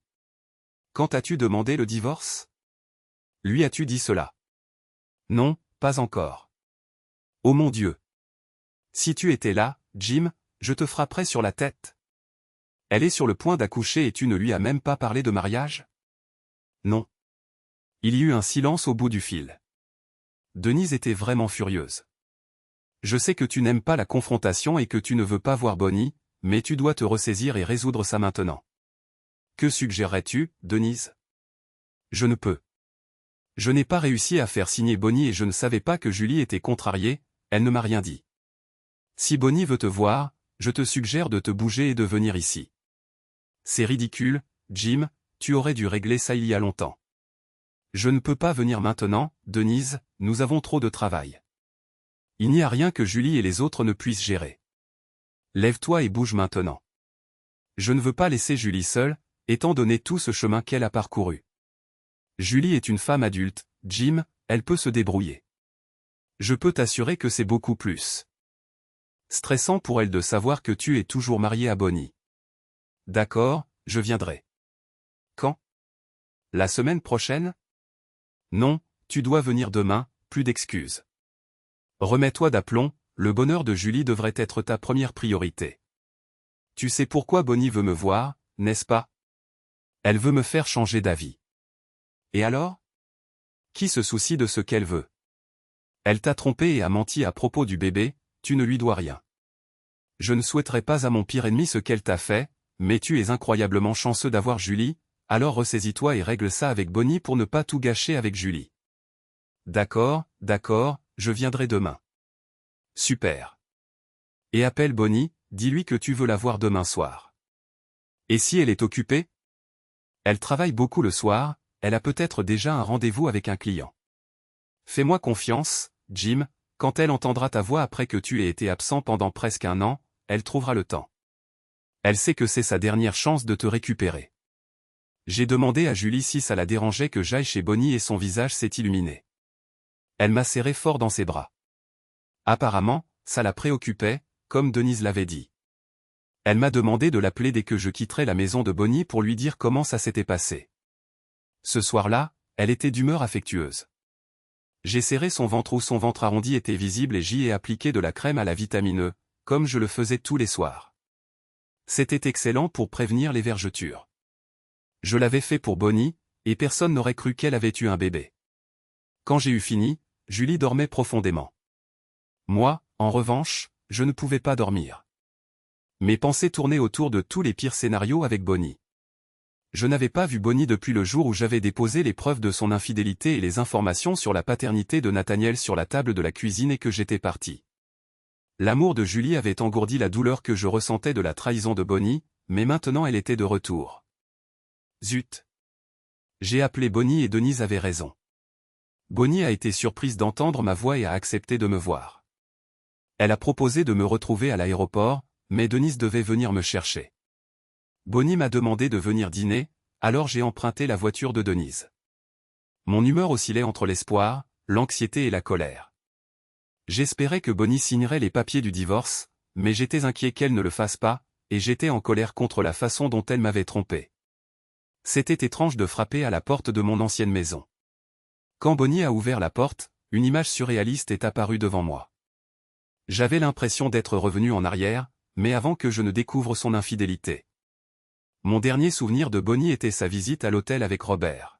Quand as-tu demandé le divorce? Lui as-tu dit cela? Non, pas encore. Oh mon Dieu. Si tu étais là, Jim, je te frapperais sur la tête. Elle est sur le point d'accoucher et tu ne lui as même pas parlé de mariage? Non. Il y eut un silence au bout du fil. Denise était vraiment furieuse. Je sais que tu n'aimes pas la confrontation et que tu ne veux pas voir Bonnie, mais tu dois te ressaisir et résoudre ça maintenant. Que suggérerais-tu, Denise? Je ne peux. Je n'ai pas réussi à faire signer Bonnie et je ne savais pas que Julie était contrariée, elle ne m'a rien dit. Si Bonnie veut te voir, je te suggère de te bouger et de venir ici. C'est ridicule, Jim, tu aurais dû régler ça il y a longtemps. Je ne peux pas venir maintenant, Denise, nous avons trop de travail. Il n'y a rien que Julie et les autres ne puissent gérer. Lève-toi et bouge maintenant. Je ne veux pas laisser Julie seule, étant donné tout ce chemin qu'elle a parcouru. Julie est une femme adulte, Jim, elle peut se débrouiller. Je peux t'assurer que c'est beaucoup plus stressant pour elle de savoir que tu es toujours marié à Bonnie. D'accord, je viendrai. Quand? La semaine prochaine? Non, tu dois venir demain, plus d'excuses. Remets-toi d'aplomb, le bonheur de Julie devrait être ta première priorité. Tu sais pourquoi Bonnie veut me voir, n'est-ce pas? Elle veut me faire changer d'avis. Et alors? Qui se soucie de ce qu'elle veut? Elle t'a trompé et a menti à propos du bébé, tu ne lui dois rien. Je ne souhaiterais pas à mon pire ennemi ce qu'elle t'a fait, mais tu es incroyablement chanceux d'avoir Julie, alors ressaisis-toi et règle ça avec Bonnie pour ne pas tout gâcher avec Julie. D'accord, je viendrai demain. Super. Et appelle Bonnie, dis-lui que tu veux la voir demain soir. Et si elle est occupée? Elle travaille beaucoup le soir, elle a peut-être déjà un rendez-vous avec un client. Fais-moi confiance, Jim, quand elle entendra ta voix après que tu aies été absent pendant presque un an, elle trouvera le temps. Elle sait que c'est sa dernière chance de te récupérer. J'ai demandé à Julie si ça la dérangeait que j'aille chez Bonnie et son visage s'est illuminé. Elle m'a serré fort dans ses bras. Apparemment, ça la préoccupait, comme Denise l'avait dit. Elle m'a demandé de l'appeler dès que je quitterais la maison de Bonnie pour lui dire comment ça s'était passé. Ce soir-là, elle était d'humeur affectueuse. J'ai serré son ventre où son ventre arrondi était visible et j'y ai appliqué de la crème à la vitamine E, comme je le faisais tous les soirs. C'était excellent pour prévenir les vergetures. Je l'avais fait pour Bonnie, et personne n'aurait cru qu'elle avait eu un bébé. Quand j'ai eu fini, Julie dormait profondément. Moi, en revanche, je ne pouvais pas dormir. Mes pensées tournaient autour de tous les pires scénarios avec Bonnie. Je n'avais pas vu Bonnie depuis le jour où j'avais déposé les preuves de son infidélité et les informations sur la paternité de Nathaniel sur la table de la cuisine et que j'étais parti. L'amour de Julie avait engourdi la douleur que je ressentais de la trahison de Bonnie, mais maintenant elle était de retour. Zut! J'ai appelé Bonnie et Denise avait raison. Bonnie a été surprise d'entendre ma voix et a accepté de me voir. Elle a proposé de me retrouver à l'aéroport, mais Denise devait venir me chercher. Bonnie m'a demandé de venir dîner, alors j'ai emprunté la voiture de Denise. Mon humeur oscillait entre l'espoir, l'anxiété et la colère. J'espérais que Bonnie signerait les papiers du divorce, mais j'étais inquiet qu'elle ne le fasse pas, et j'étais en colère contre la façon dont elle m'avait trompé. C'était étrange de frapper à la porte de mon ancienne maison. Quand Bonnie a ouvert la porte, une image surréaliste est apparue devant moi. J'avais l'impression d'être revenu en arrière, mais avant que je ne découvre son infidélité. Mon dernier souvenir de Bonnie était sa visite à l'hôtel avec Robert.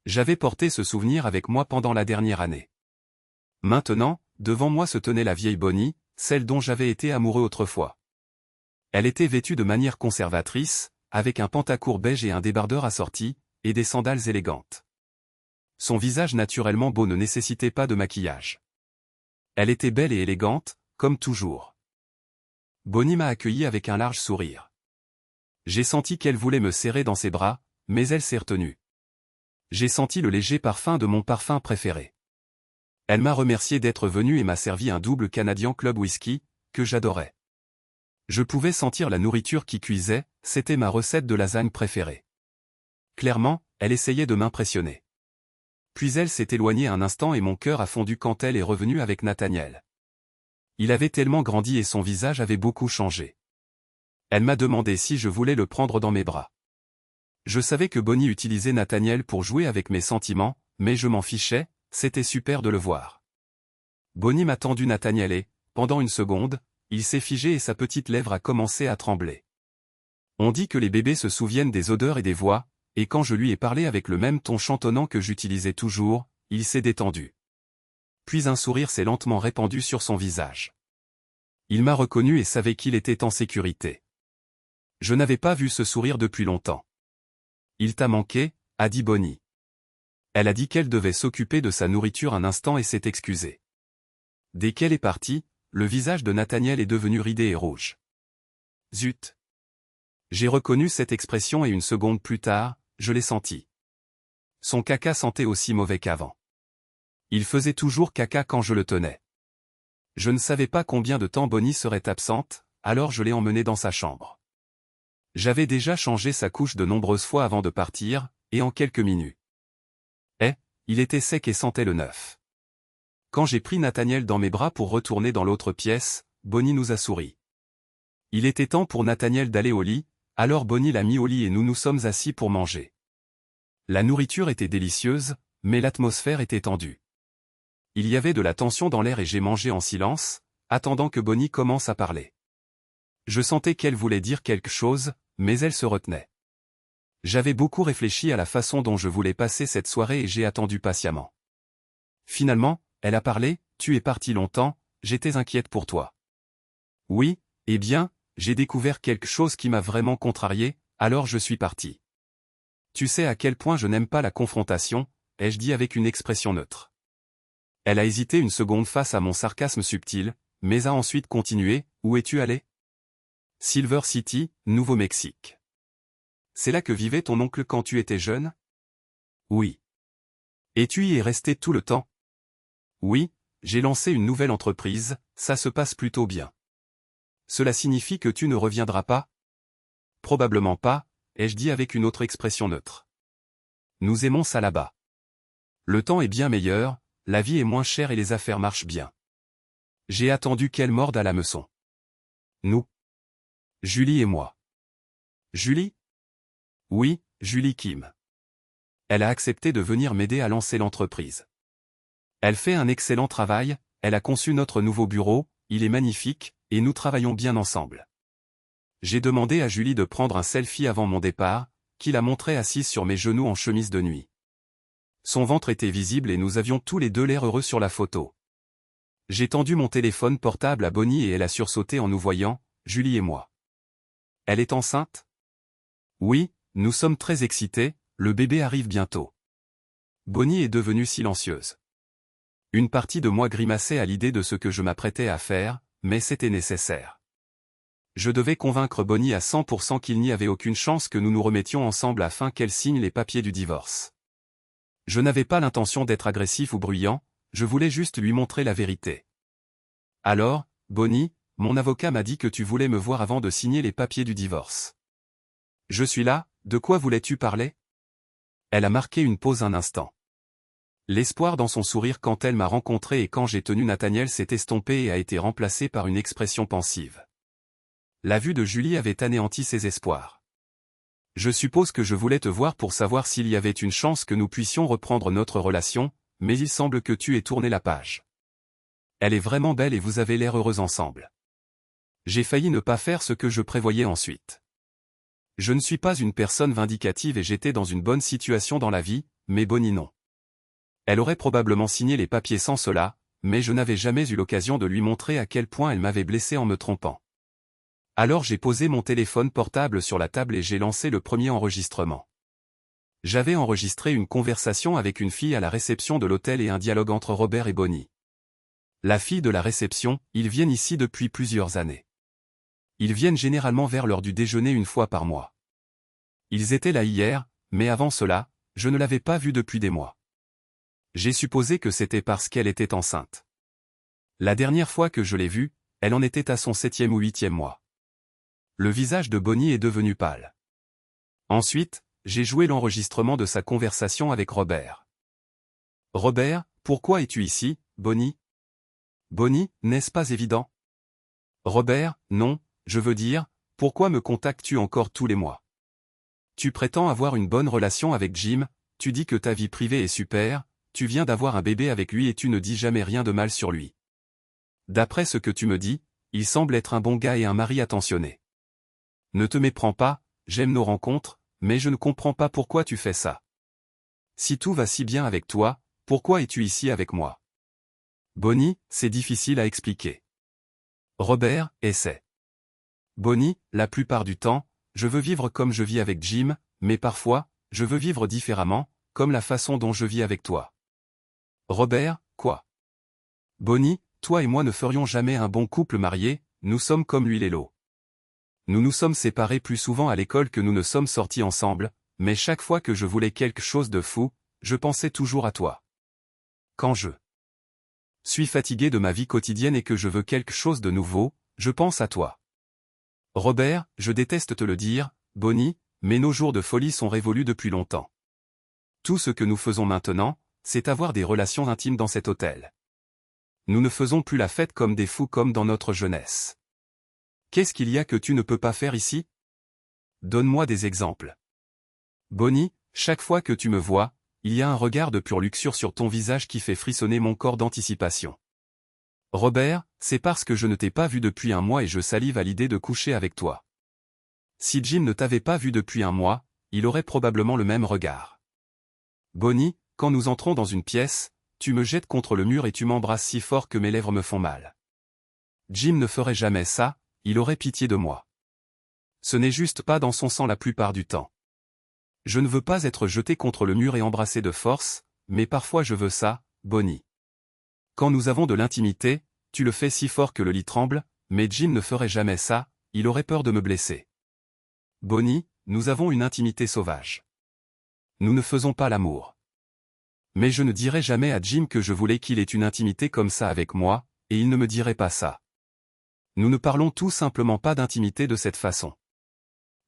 J'avais porté ce souvenir avec moi pendant la dernière année. Maintenant, devant moi se tenait la vieille Bonnie, celle dont j'avais été amoureux autrefois. Elle était vêtue de manière conservatrice, avec un pantacourt beige et un débardeur assorti, et des sandales élégantes. Son visage naturellement beau ne nécessitait pas de maquillage. Elle était belle et élégante, comme toujours. Bonnie m'a accueilli avec un large sourire. J'ai senti qu'elle voulait me serrer dans ses bras, mais elle s'est retenue. J'ai senti le léger parfum de mon parfum préféré. Elle m'a remercié d'être venue et m'a servi un double Canadian Club Whisky, que j'adorais. Je pouvais sentir la nourriture qui cuisait, c'était ma recette de lasagne préférée. Clairement, elle essayait de m'impressionner. Puis elle s'est éloignée un instant et mon cœur a fondu quand elle est revenue avec Nathaniel. Il avait tellement grandi et son visage avait beaucoup changé. Elle m'a demandé si je voulais le prendre dans mes bras. Je savais que Bonnie utilisait Nathaniel pour jouer avec mes sentiments, mais je m'en fichais, c'était super de le voir. Bonnie m'a tendu Nathaniel et, pendant une seconde, il s'est figé et sa petite lèvre a commencé à trembler. On dit que les bébés se souviennent des odeurs et des voix, et quand je lui ai parlé avec le même ton chantonnant que j'utilisais toujours, il s'est détendu. Puis un sourire s'est lentement répandu sur son visage. Il m'a reconnu et savait qu'il était en sécurité. Je n'avais pas vu ce sourire depuis longtemps. Il t'a manqué, a dit Bonnie. Elle a dit qu'elle devait s'occuper de sa nourriture un instant et s'est excusée. Dès qu'elle est partie, le visage de Nathaniel est devenu ridé et rouge. Zut! J'ai reconnu cette expression et une seconde plus tard, je l'ai senti. Son caca sentait aussi mauvais qu'avant. Il faisait toujours caca quand je le tenais. Je ne savais pas combien de temps Bonnie serait absente, alors je l'ai emmenée dans sa chambre. J'avais déjà changé sa couche de nombreuses fois avant de partir, et en quelques minutes. Il était sec et sentait le neuf. Quand j'ai pris Nathaniel dans mes bras pour retourner dans l'autre pièce, Bonnie nous a souri. Il était temps pour Nathaniel d'aller au lit, alors Bonnie l'a mis au lit et nous nous sommes assis pour manger. La nourriture était délicieuse, mais l'atmosphère était tendue. Il y avait de la tension dans l'air et j'ai mangé en silence, attendant que Bonnie commence à parler. Je sentais qu'elle voulait dire quelque chose, mais elle se retenait. J'avais beaucoup réfléchi à la façon dont je voulais passer cette soirée et j'ai attendu patiemment. Finalement, elle a parlé, tu es parti longtemps, j'étais inquiète pour toi. Oui, eh bien, j'ai découvert quelque chose qui m'a vraiment contrarié, alors je suis parti. Tu sais à quel point je n'aime pas la confrontation, ai-je dit avec une expression neutre. Elle a hésité une seconde face à mon sarcasme subtil, mais a ensuite continué, où es-tu allé? Silver City, Nouveau-Mexique. C'est là que vivait ton oncle quand tu étais jeune? Oui. Et tu y es resté tout le temps? Oui, j'ai lancé une nouvelle entreprise, ça se passe plutôt bien. Cela signifie que tu ne reviendras pas? Probablement pas, ai-je dit avec une autre expression neutre. Nous aimons ça là-bas. Le temps est bien meilleur, la vie est moins chère et les affaires marchent bien. J'ai attendu qu'elle morde à l'hameçon. Nous. Julie et moi. Julie? Oui, Julie Kim. Elle a accepté de venir m'aider à lancer l'entreprise. Elle fait un excellent travail, elle a conçu notre nouveau bureau, il est magnifique, et nous travaillons bien ensemble. J'ai demandé à Julie de prendre un selfie avant mon départ, qui la montrait assise sur mes genoux en chemise de nuit. Son ventre était visible et nous avions tous les deux l'air heureux sur la photo. J'ai tendu mon téléphone portable à Bonnie et elle a sursauté en nous voyant, Julie et moi. Elle est enceinte? Oui, nous sommes très excités, le bébé arrive bientôt. Bonnie est devenue silencieuse. Une partie de moi grimaçait à l'idée de ce que je m'apprêtais à faire, mais c'était nécessaire. Je devais convaincre Bonnie à 100% qu'il n'y avait aucune chance que nous nous remettions ensemble afin qu'elle signe les papiers du divorce. Je n'avais pas l'intention d'être agressif ou bruyant, je voulais juste lui montrer la vérité. Alors, Bonnie, mon avocat m'a dit que tu voulais me voir avant de signer les papiers du divorce. Je suis là, de quoi voulais-tu parler? Elle a marqué une pause un instant. L'espoir dans son sourire quand elle m'a rencontré et quand j'ai tenu Nathaniel s'est estompé et a été remplacé par une expression pensive. La vue de Julie avait anéanti ses espoirs. Je suppose que je voulais te voir pour savoir s'il y avait une chance que nous puissions reprendre notre relation, mais il semble que tu aies tourné la page. Elle est vraiment belle et vous avez l'air heureux ensemble. J'ai failli ne pas faire ce que je prévoyais ensuite. Je ne suis pas une personne vindicative et j'étais dans une bonne situation dans la vie, mais Bonnie non. Elle aurait probablement signé les papiers sans cela, mais je n'avais jamais eu l'occasion de lui montrer à quel point elle m'avait blessé en me trompant. Alors j'ai posé mon téléphone portable sur la table et j'ai lancé le premier enregistrement. J'avais enregistré une conversation avec une fille à la réception de l'hôtel et un dialogue entre Robert et Bonnie. La fille de la réception, ils viennent ici depuis plusieurs années. Ils viennent généralement vers l'heure du déjeuner une fois par mois. Ils étaient là hier, mais avant cela, je ne l'avais pas vue depuis des mois. J'ai supposé que c'était parce qu'elle était enceinte. La dernière fois que je l'ai vue, elle en était à son 7e ou 8e mois. Le visage de Bonnie est devenu pâle. Ensuite, j'ai joué l'enregistrement de sa conversation avec Robert. Robert, pourquoi es-tu ici, Bonnie? Bonnie, n'est-ce pas évident? Robert, non, je veux dire, pourquoi me contactes-tu encore tous les mois? Tu prétends avoir une bonne relation avec Jim, tu dis que ta vie privée est super, tu viens d'avoir un bébé avec lui et tu ne dis jamais rien de mal sur lui. D'après ce que tu me dis, il semble être un bon gars et un mari attentionné. Ne te méprends pas, j'aime nos rencontres, mais je ne comprends pas pourquoi tu fais ça. Si tout va si bien avec toi, pourquoi es-tu ici avec moi? Bonnie, c'est difficile à expliquer. Robert, essaie. Bonnie, la plupart du temps, je veux vivre comme je vis avec Jim, mais parfois, je veux vivre différemment, comme la façon dont je vis avec toi. Robert, quoi? Bonnie, toi et moi ne ferions jamais un bon couple marié, nous sommes comme l'huile et l'eau. Nous nous sommes séparés plus souvent à l'école que nous ne sommes sortis ensemble, mais chaque fois que je voulais quelque chose de fou, je pensais toujours à toi. Quand je suis fatigué de ma vie quotidienne et que je veux quelque chose de nouveau, je pense à toi. Robert, je déteste te le dire, Bonnie, mais nos jours de folie sont révolus depuis longtemps. Tout ce que nous faisons maintenant, c'est avoir des relations intimes dans cet hôtel. Nous ne faisons plus la fête comme des fous comme dans notre jeunesse. Qu'est-ce qu'il y a que tu ne peux pas faire ici? Donne-moi des exemples. Bonnie, chaque fois que tu me vois, il y a un regard de pure luxure sur ton visage qui fait frissonner mon corps d'anticipation. Robert, c'est parce que je ne t'ai pas vu depuis un mois et je salive à l'idée de coucher avec toi. Si Jim ne t'avait pas vu depuis un mois, il aurait probablement le même regard. Bonnie, quand nous entrons dans une pièce, tu me jettes contre le mur et tu m'embrasses si fort que mes lèvres me font mal. Jim ne ferait jamais ça, il aurait pitié de moi. Ce n'est juste pas dans son sang la plupart du temps. Je ne veux pas être jeté contre le mur et embrassé de force, mais parfois je veux ça, Bonnie. Quand nous avons de l'intimité, tu le fais si fort que le lit tremble, mais Jim ne ferait jamais ça, il aurait peur de me blesser. Bonnie, nous avons une intimité sauvage. Nous ne faisons pas l'amour. Mais je ne dirai jamais à Jim que je voulais qu'il ait une intimité comme ça avec moi, et il ne me dirait pas ça. Nous ne parlons tout simplement pas d'intimité de cette façon.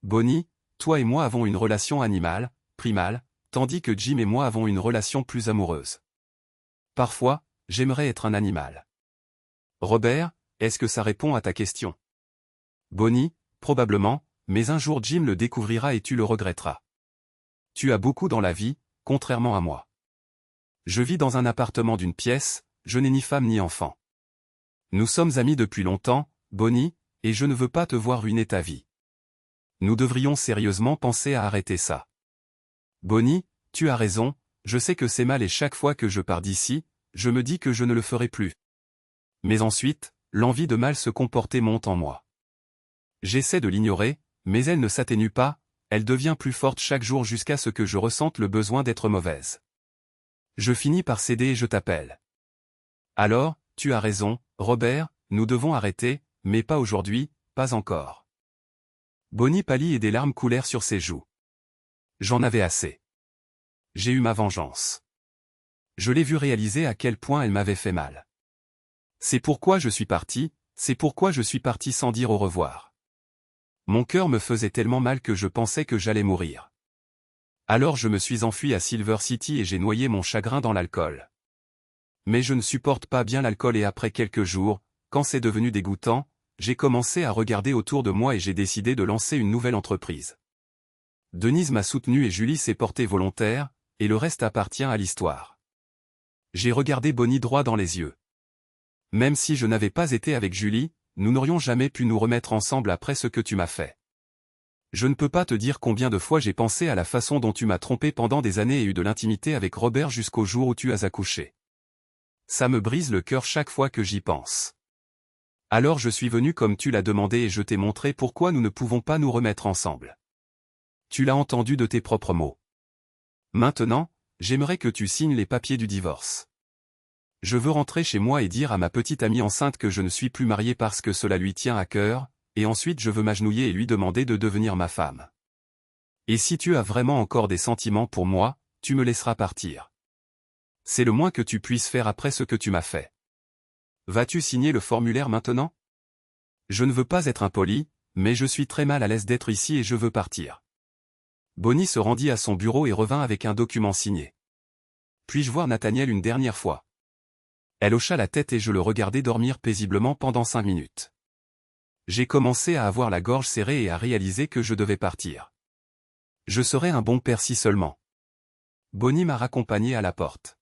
Bonnie, toi et moi avons une relation animale, primale, tandis que Jim et moi avons une relation plus amoureuse. Parfois, j'aimerais être un animal. Robert, est-ce que ça répond à ta question? Bonnie, probablement, mais un jour Jim le découvrira et tu le regretteras. Tu as beaucoup dans la vie, contrairement à moi. Je vis dans un appartement d'une pièce, je n'ai ni femme ni enfant. Nous sommes amis depuis longtemps, Bonnie, et je ne veux pas te voir ruiner ta vie. Nous devrions sérieusement penser à arrêter ça. Bonnie, tu as raison, je sais que c'est mal et chaque fois que je pars d'ici, je me dis que je ne le ferai plus. Mais ensuite, l'envie de mal se comporter monte en moi. J'essaie de l'ignorer, mais elle ne s'atténue pas, elle devient plus forte chaque jour jusqu'à ce que je ressente le besoin d'être mauvaise. Je finis par céder et je t'appelle. Alors, tu as raison, Robert, nous devons arrêter, mais pas aujourd'hui, pas encore. Bonnie pâlit et des larmes coulèrent sur ses joues. J'en avais assez. J'ai eu ma vengeance. Je l'ai vue réaliser à quel point elle m'avait fait mal. C'est pourquoi je suis parti sans dire au revoir. Mon cœur me faisait tellement mal que je pensais que j'allais mourir. Alors je me suis enfui à Silver City et j'ai noyé mon chagrin dans l'alcool. Mais je ne supporte pas bien l'alcool et après quelques jours, quand c'est devenu dégoûtant, j'ai commencé à regarder autour de moi et j'ai décidé de lancer une nouvelle entreprise. Denise m'a soutenu et Julie s'est portée volontaire, et le reste appartient à l'histoire. J'ai regardé Bonnie droit dans les yeux. Même si je n'avais pas été avec Julie, nous n'aurions jamais pu nous remettre ensemble après ce que tu m'as fait. Je ne peux pas te dire combien de fois j'ai pensé à la façon dont tu m'as trompé pendant des années et eu de l'intimité avec Robert jusqu'au jour où tu as accouché. Ça me brise le cœur chaque fois que j'y pense. Alors je suis venu comme tu l'as demandé et je t'ai montré pourquoi nous ne pouvons pas nous remettre ensemble. Tu l'as entendu de tes propres mots. Maintenant, j'aimerais que tu signes les papiers du divorce. Je veux rentrer chez moi et dire à ma petite amie enceinte que je ne suis plus marié parce que cela lui tient à cœur, et ensuite je veux m'agenouiller et lui demander de devenir ma femme. Et si tu as vraiment encore des sentiments pour moi, tu me laisseras partir. C'est le moins que tu puisses faire après ce que tu m'as fait. Vas-tu signer le formulaire maintenant? Je ne veux pas être impoli, mais je suis très mal à l'aise d'être ici et je veux partir. Bonnie se rendit à son bureau et revint avec un document signé. Puis-je voir Nathaniel une dernière fois? Elle hocha la tête et je le regardai dormir paisiblement pendant 5 minutes. J'ai commencé à avoir la gorge serrée et à réaliser que je devais partir. Je serais un bon père si seulement. Bonnie m'a raccompagné à la porte.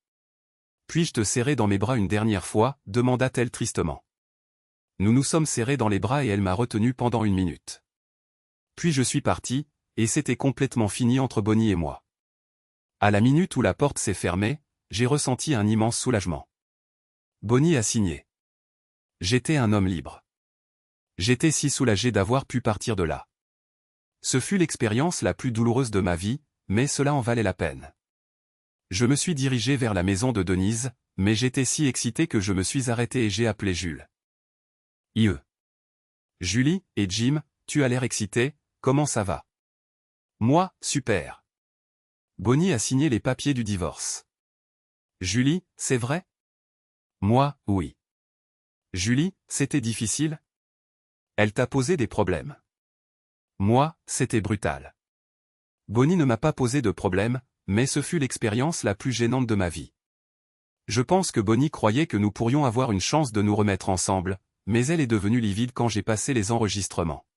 Puis-je te serrer dans mes bras une dernière fois, demanda-t-elle tristement. Nous nous sommes serrés dans les bras et elle m'a retenu pendant 1 minute. Puis je suis parti, et c'était complètement fini entre Bonnie et moi. À la minute où la porte s'est fermée, j'ai ressenti un immense soulagement. Bonnie a signé. J'étais un homme libre. J'étais si soulagé d'avoir pu partir de là. Ce fut l'expérience la plus douloureuse de ma vie, mais cela en valait la peine. Je me suis dirigé vers la maison de Denise, mais j'étais si excité que je me suis arrêté et j'ai appelé Jules. Julie et Jim, tu as l'air excité, comment ça va? Moi, super. Bonnie a signé les papiers du divorce. Julie, c'est vrai? Moi, oui. Julie, c'était difficile? Elle t'a posé des problèmes. Moi, c'était brutal. Bonnie ne m'a pas posé de problème, mais ce fut l'expérience la plus gênante de ma vie. Je pense que Bonnie croyait que nous pourrions avoir une chance de nous remettre ensemble, mais elle est devenue livide quand j'ai passé les enregistrements.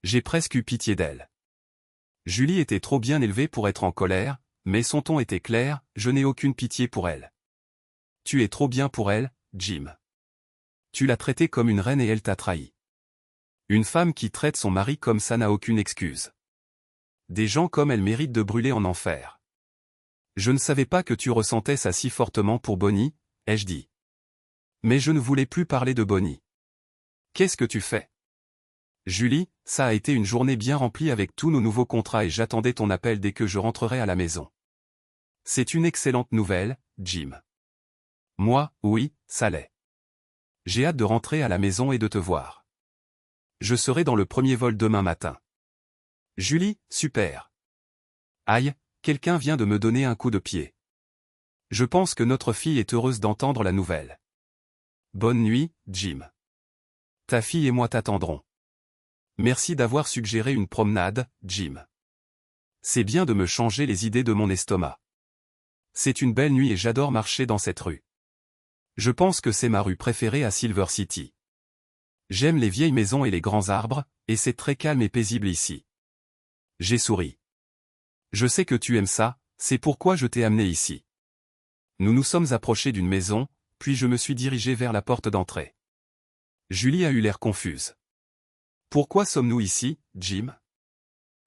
J'ai presque eu pitié d'elle. Julie était trop bien élevée pour être en colère, mais son ton était clair, je n'ai aucune pitié pour elle. Tu es trop bien pour elle, Jim. Tu l'as traitée comme une reine et elle t'a trahi. Une femme qui traite son mari comme ça n'a aucune excuse. Des gens comme elle méritent de brûler en enfer. Je ne savais pas que tu ressentais ça si fortement pour Bonnie, ai-je dit. Mais je ne voulais plus parler de Bonnie. Qu'est-ce que tu fais? Julie, ça a été une journée bien remplie avec tous nos nouveaux contrats et j'attendais ton appel dès que je rentrerai à la maison. C'est une excellente nouvelle, Jim. Moi, oui, ça l'est. J'ai hâte de rentrer à la maison et de te voir. Je serai dans le premier vol demain matin. Julie, super. Aïe, quelqu'un vient de me donner un coup de pied. Je pense que notre fille est heureuse d'entendre la nouvelle. Bonne nuit, Jim. Ta fille et moi t'attendrons. Merci d'avoir suggéré une promenade, Jim. C'est bien de me changer les idées de mon estomac. C'est une belle nuit et j'adore marcher dans cette rue. Je pense que c'est ma rue préférée à Silver City. J'aime les vieilles maisons et les grands arbres, et c'est très calme et paisible ici. J'ai souri. Je sais que tu aimes ça, c'est pourquoi je t'ai amené ici. Nous nous sommes approchés d'une maison, puis je me suis dirigé vers la porte d'entrée. Julie a eu l'air confuse. Pourquoi sommes-nous ici, Jim?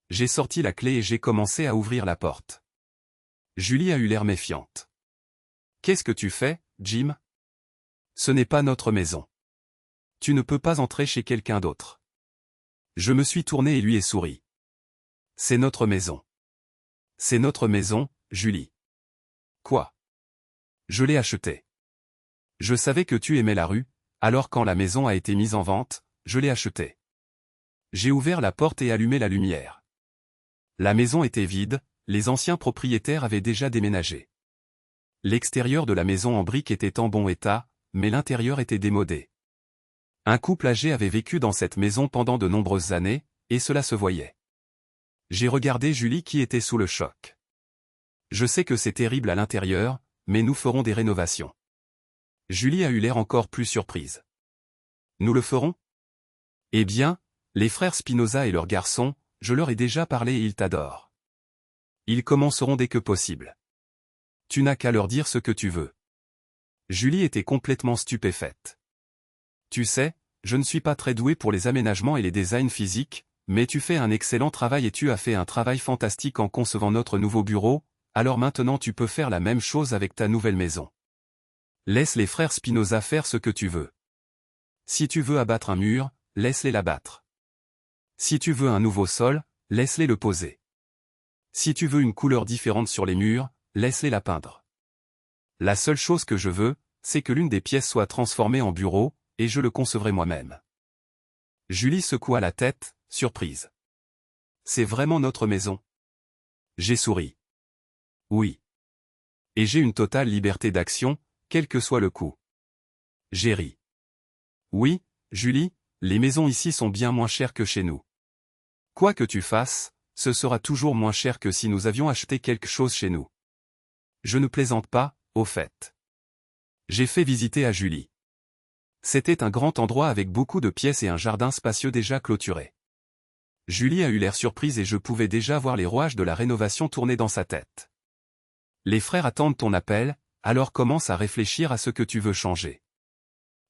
J'ai sorti la clé et j'ai commencé à ouvrir la porte. Julie a eu l'air méfiante. Qu'est-ce que tu fais, Jim? Ce n'est pas notre maison. Tu ne peux pas entrer chez quelqu'un d'autre. Je me suis tourné et lui ai souri. C'est notre maison. C'est notre maison, Julie. Quoi? Je l'ai achetée. Je savais que tu aimais la rue, alors quand la maison a été mise en vente, je l'ai achetée. J'ai ouvert la porte et allumé la lumière. La maison était vide, les anciens propriétaires avaient déjà déménagé. L'extérieur de la maison en briques était en bon état, mais l'intérieur était démodé. Un couple âgé avait vécu dans cette maison pendant de nombreuses années, et cela se voyait. J'ai regardé Julie qui était sous le choc. Je sais que c'est terrible à l'intérieur, mais nous ferons des rénovations. Julie a eu l'air encore plus surprise. Nous le ferons? Eh bien, les frères Spinoza et leurs garçons, je leur ai déjà parlé et ils t'adorent. Ils commenceront dès que possible. Tu n'as qu'à leur dire ce que tu veux. Julie était complètement stupéfaite. Tu sais, je ne suis pas très doué pour les aménagements et les designs physiques, mais tu fais un excellent travail et tu as fait un travail fantastique en concevant notre nouveau bureau, alors maintenant tu peux faire la même chose avec ta nouvelle maison. Laisse les frères Spinoza faire ce que tu veux. Si tu veux abattre un mur, laisse-les l'abattre. Si tu veux un nouveau sol, laisse-les le poser. Si tu veux une couleur différente sur les murs, laisse-les la peindre. La seule chose que je veux, c'est que l'une des pièces soit transformée en bureau, et je le concevrai moi-même. Julie secoua la tête, surprise. C'est vraiment notre maison? J'ai souri. Oui. Et j'ai une totale liberté d'action, quel que soit le coût. J'ai ri. Oui, Julie, les maisons ici sont bien moins chères que chez nous. Quoi que tu fasses, ce sera toujours moins cher que si nous avions acheté quelque chose chez nous. Je ne plaisante pas, au fait. J'ai fait visiter à Julie. C'était un grand endroit avec beaucoup de pièces et un jardin spacieux déjà clôturé. Julie a eu l'air surprise et je pouvais déjà voir les rouages de la rénovation tourner dans sa tête. Les frères attendent ton appel, alors commence à réfléchir à ce que tu veux changer.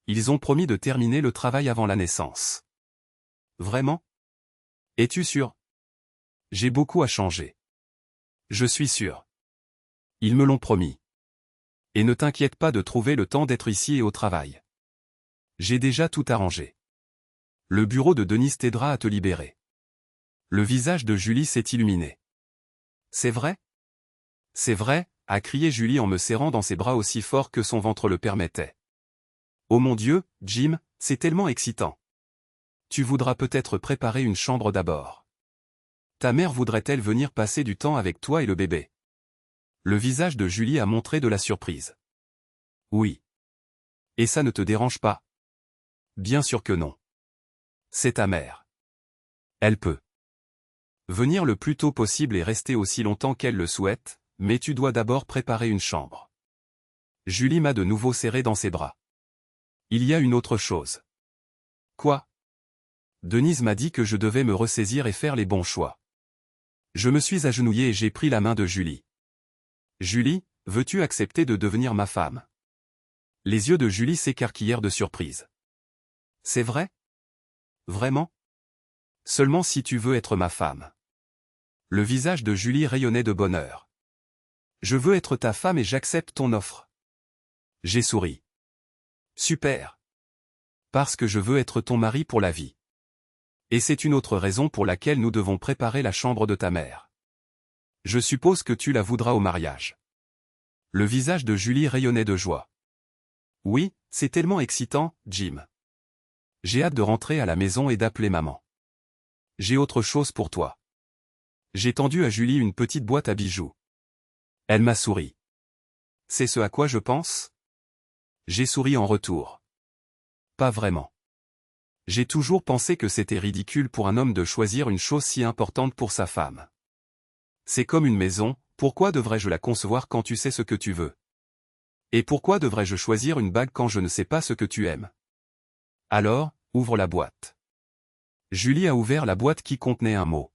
Ils ont promis de terminer le travail avant la naissance. Vraiment? Es-tu sûr? J'ai beaucoup à changer. Je suis sûr. Ils me l'ont promis. Et ne t'inquiète pas de trouver le temps d'être ici et au travail. J'ai déjà tout arrangé. Le bureau de Denise t'aidera à te libérer. Le visage de Julie s'est illuminé. C'est vrai? C'est vrai, a crié Julie en me serrant dans ses bras aussi fort que son ventre le permettait. Oh mon Dieu, Jim, c'est tellement excitant. Tu voudras peut-être préparer une chambre d'abord. Ta mère voudrait-elle venir passer du temps avec toi et le bébé? Le visage de Julie a montré de la surprise. Oui. Et ça ne te dérange pas? Bien sûr que non. C'est ta mère. Elle peut venir le plus tôt possible et rester aussi longtemps qu'elle le souhaite, mais tu dois d'abord préparer une chambre. Julie m'a de nouveau serré dans ses bras. Il y a une autre chose. Quoi? Denise m'a dit que je devais me ressaisir et faire les bons choix. Je me suis agenouillé et j'ai pris la main de Julie. Julie, veux-tu accepter de devenir ma femme? Les yeux de Julie s'écarquillèrent de surprise. C'est vrai? Vraiment? Seulement si tu veux être ma femme. Le visage de Julie rayonnait de bonheur. Je veux être ta femme et j'accepte ton offre. J'ai souri. Super. Parce que je veux être ton mari pour la vie. Et c'est une autre raison pour laquelle nous devons préparer la chambre de ta mère. Je suppose que tu la voudras au mariage. Le visage de Julie rayonnait de joie. Oui, c'est tellement excitant, Jim. J'ai hâte de rentrer à la maison et d'appeler maman. J'ai autre chose pour toi. J'ai tendu à Julie une petite boîte à bijoux. Elle m'a souri. C'est ce à quoi je pense? J'ai souri en retour. Pas vraiment. J'ai toujours pensé que c'était ridicule pour un homme de choisir une chose si importante pour sa femme. C'est comme une maison, pourquoi devrais-je la concevoir quand tu sais ce que tu veux? Et pourquoi devrais-je choisir une bague quand je ne sais pas ce que tu aimes? Alors, ouvre la boîte. Julie a ouvert la boîte qui contenait un mot.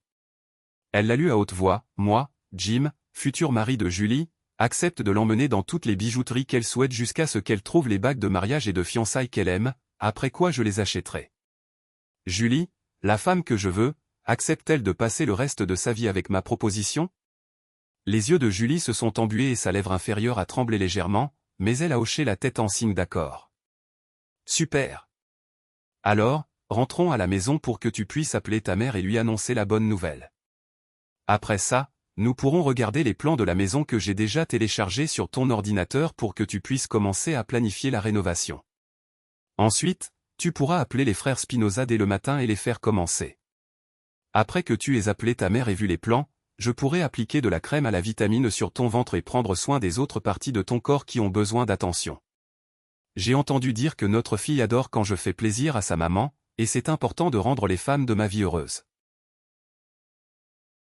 Elle l'a lu à haute voix, moi, Jim, futur mari de Julie, accepte de l'emmener dans toutes les bijouteries qu'elle souhaite jusqu'à ce qu'elle trouve les bagues de mariage et de fiançailles qu'elle aime, après quoi je les achèterai. Julie, la femme que je veux, accepte-t-elle de passer le reste de sa vie avec ma proposition? Les yeux de Julie se sont embués et sa lèvre inférieure a tremblé légèrement, mais elle a hoché la tête en signe d'accord. Super. Alors, rentrons à la maison pour que tu puisses appeler ta mère et lui annoncer la bonne nouvelle. Après ça, nous pourrons regarder les plans de la maison que j'ai déjà téléchargés sur ton ordinateur pour que tu puisses commencer à planifier la rénovation. Ensuite, tu pourras appeler les frères Spinoza dès le matin et les faire commencer. Après que tu aies appelé ta mère et vu les plans, je pourrai appliquer de la crème à la vitamine sur ton ventre et prendre soin des autres parties de ton corps qui ont besoin d'attention. J'ai entendu dire que notre fille adore quand je fais plaisir à sa maman, et c'est important de rendre les femmes de ma vie heureuses.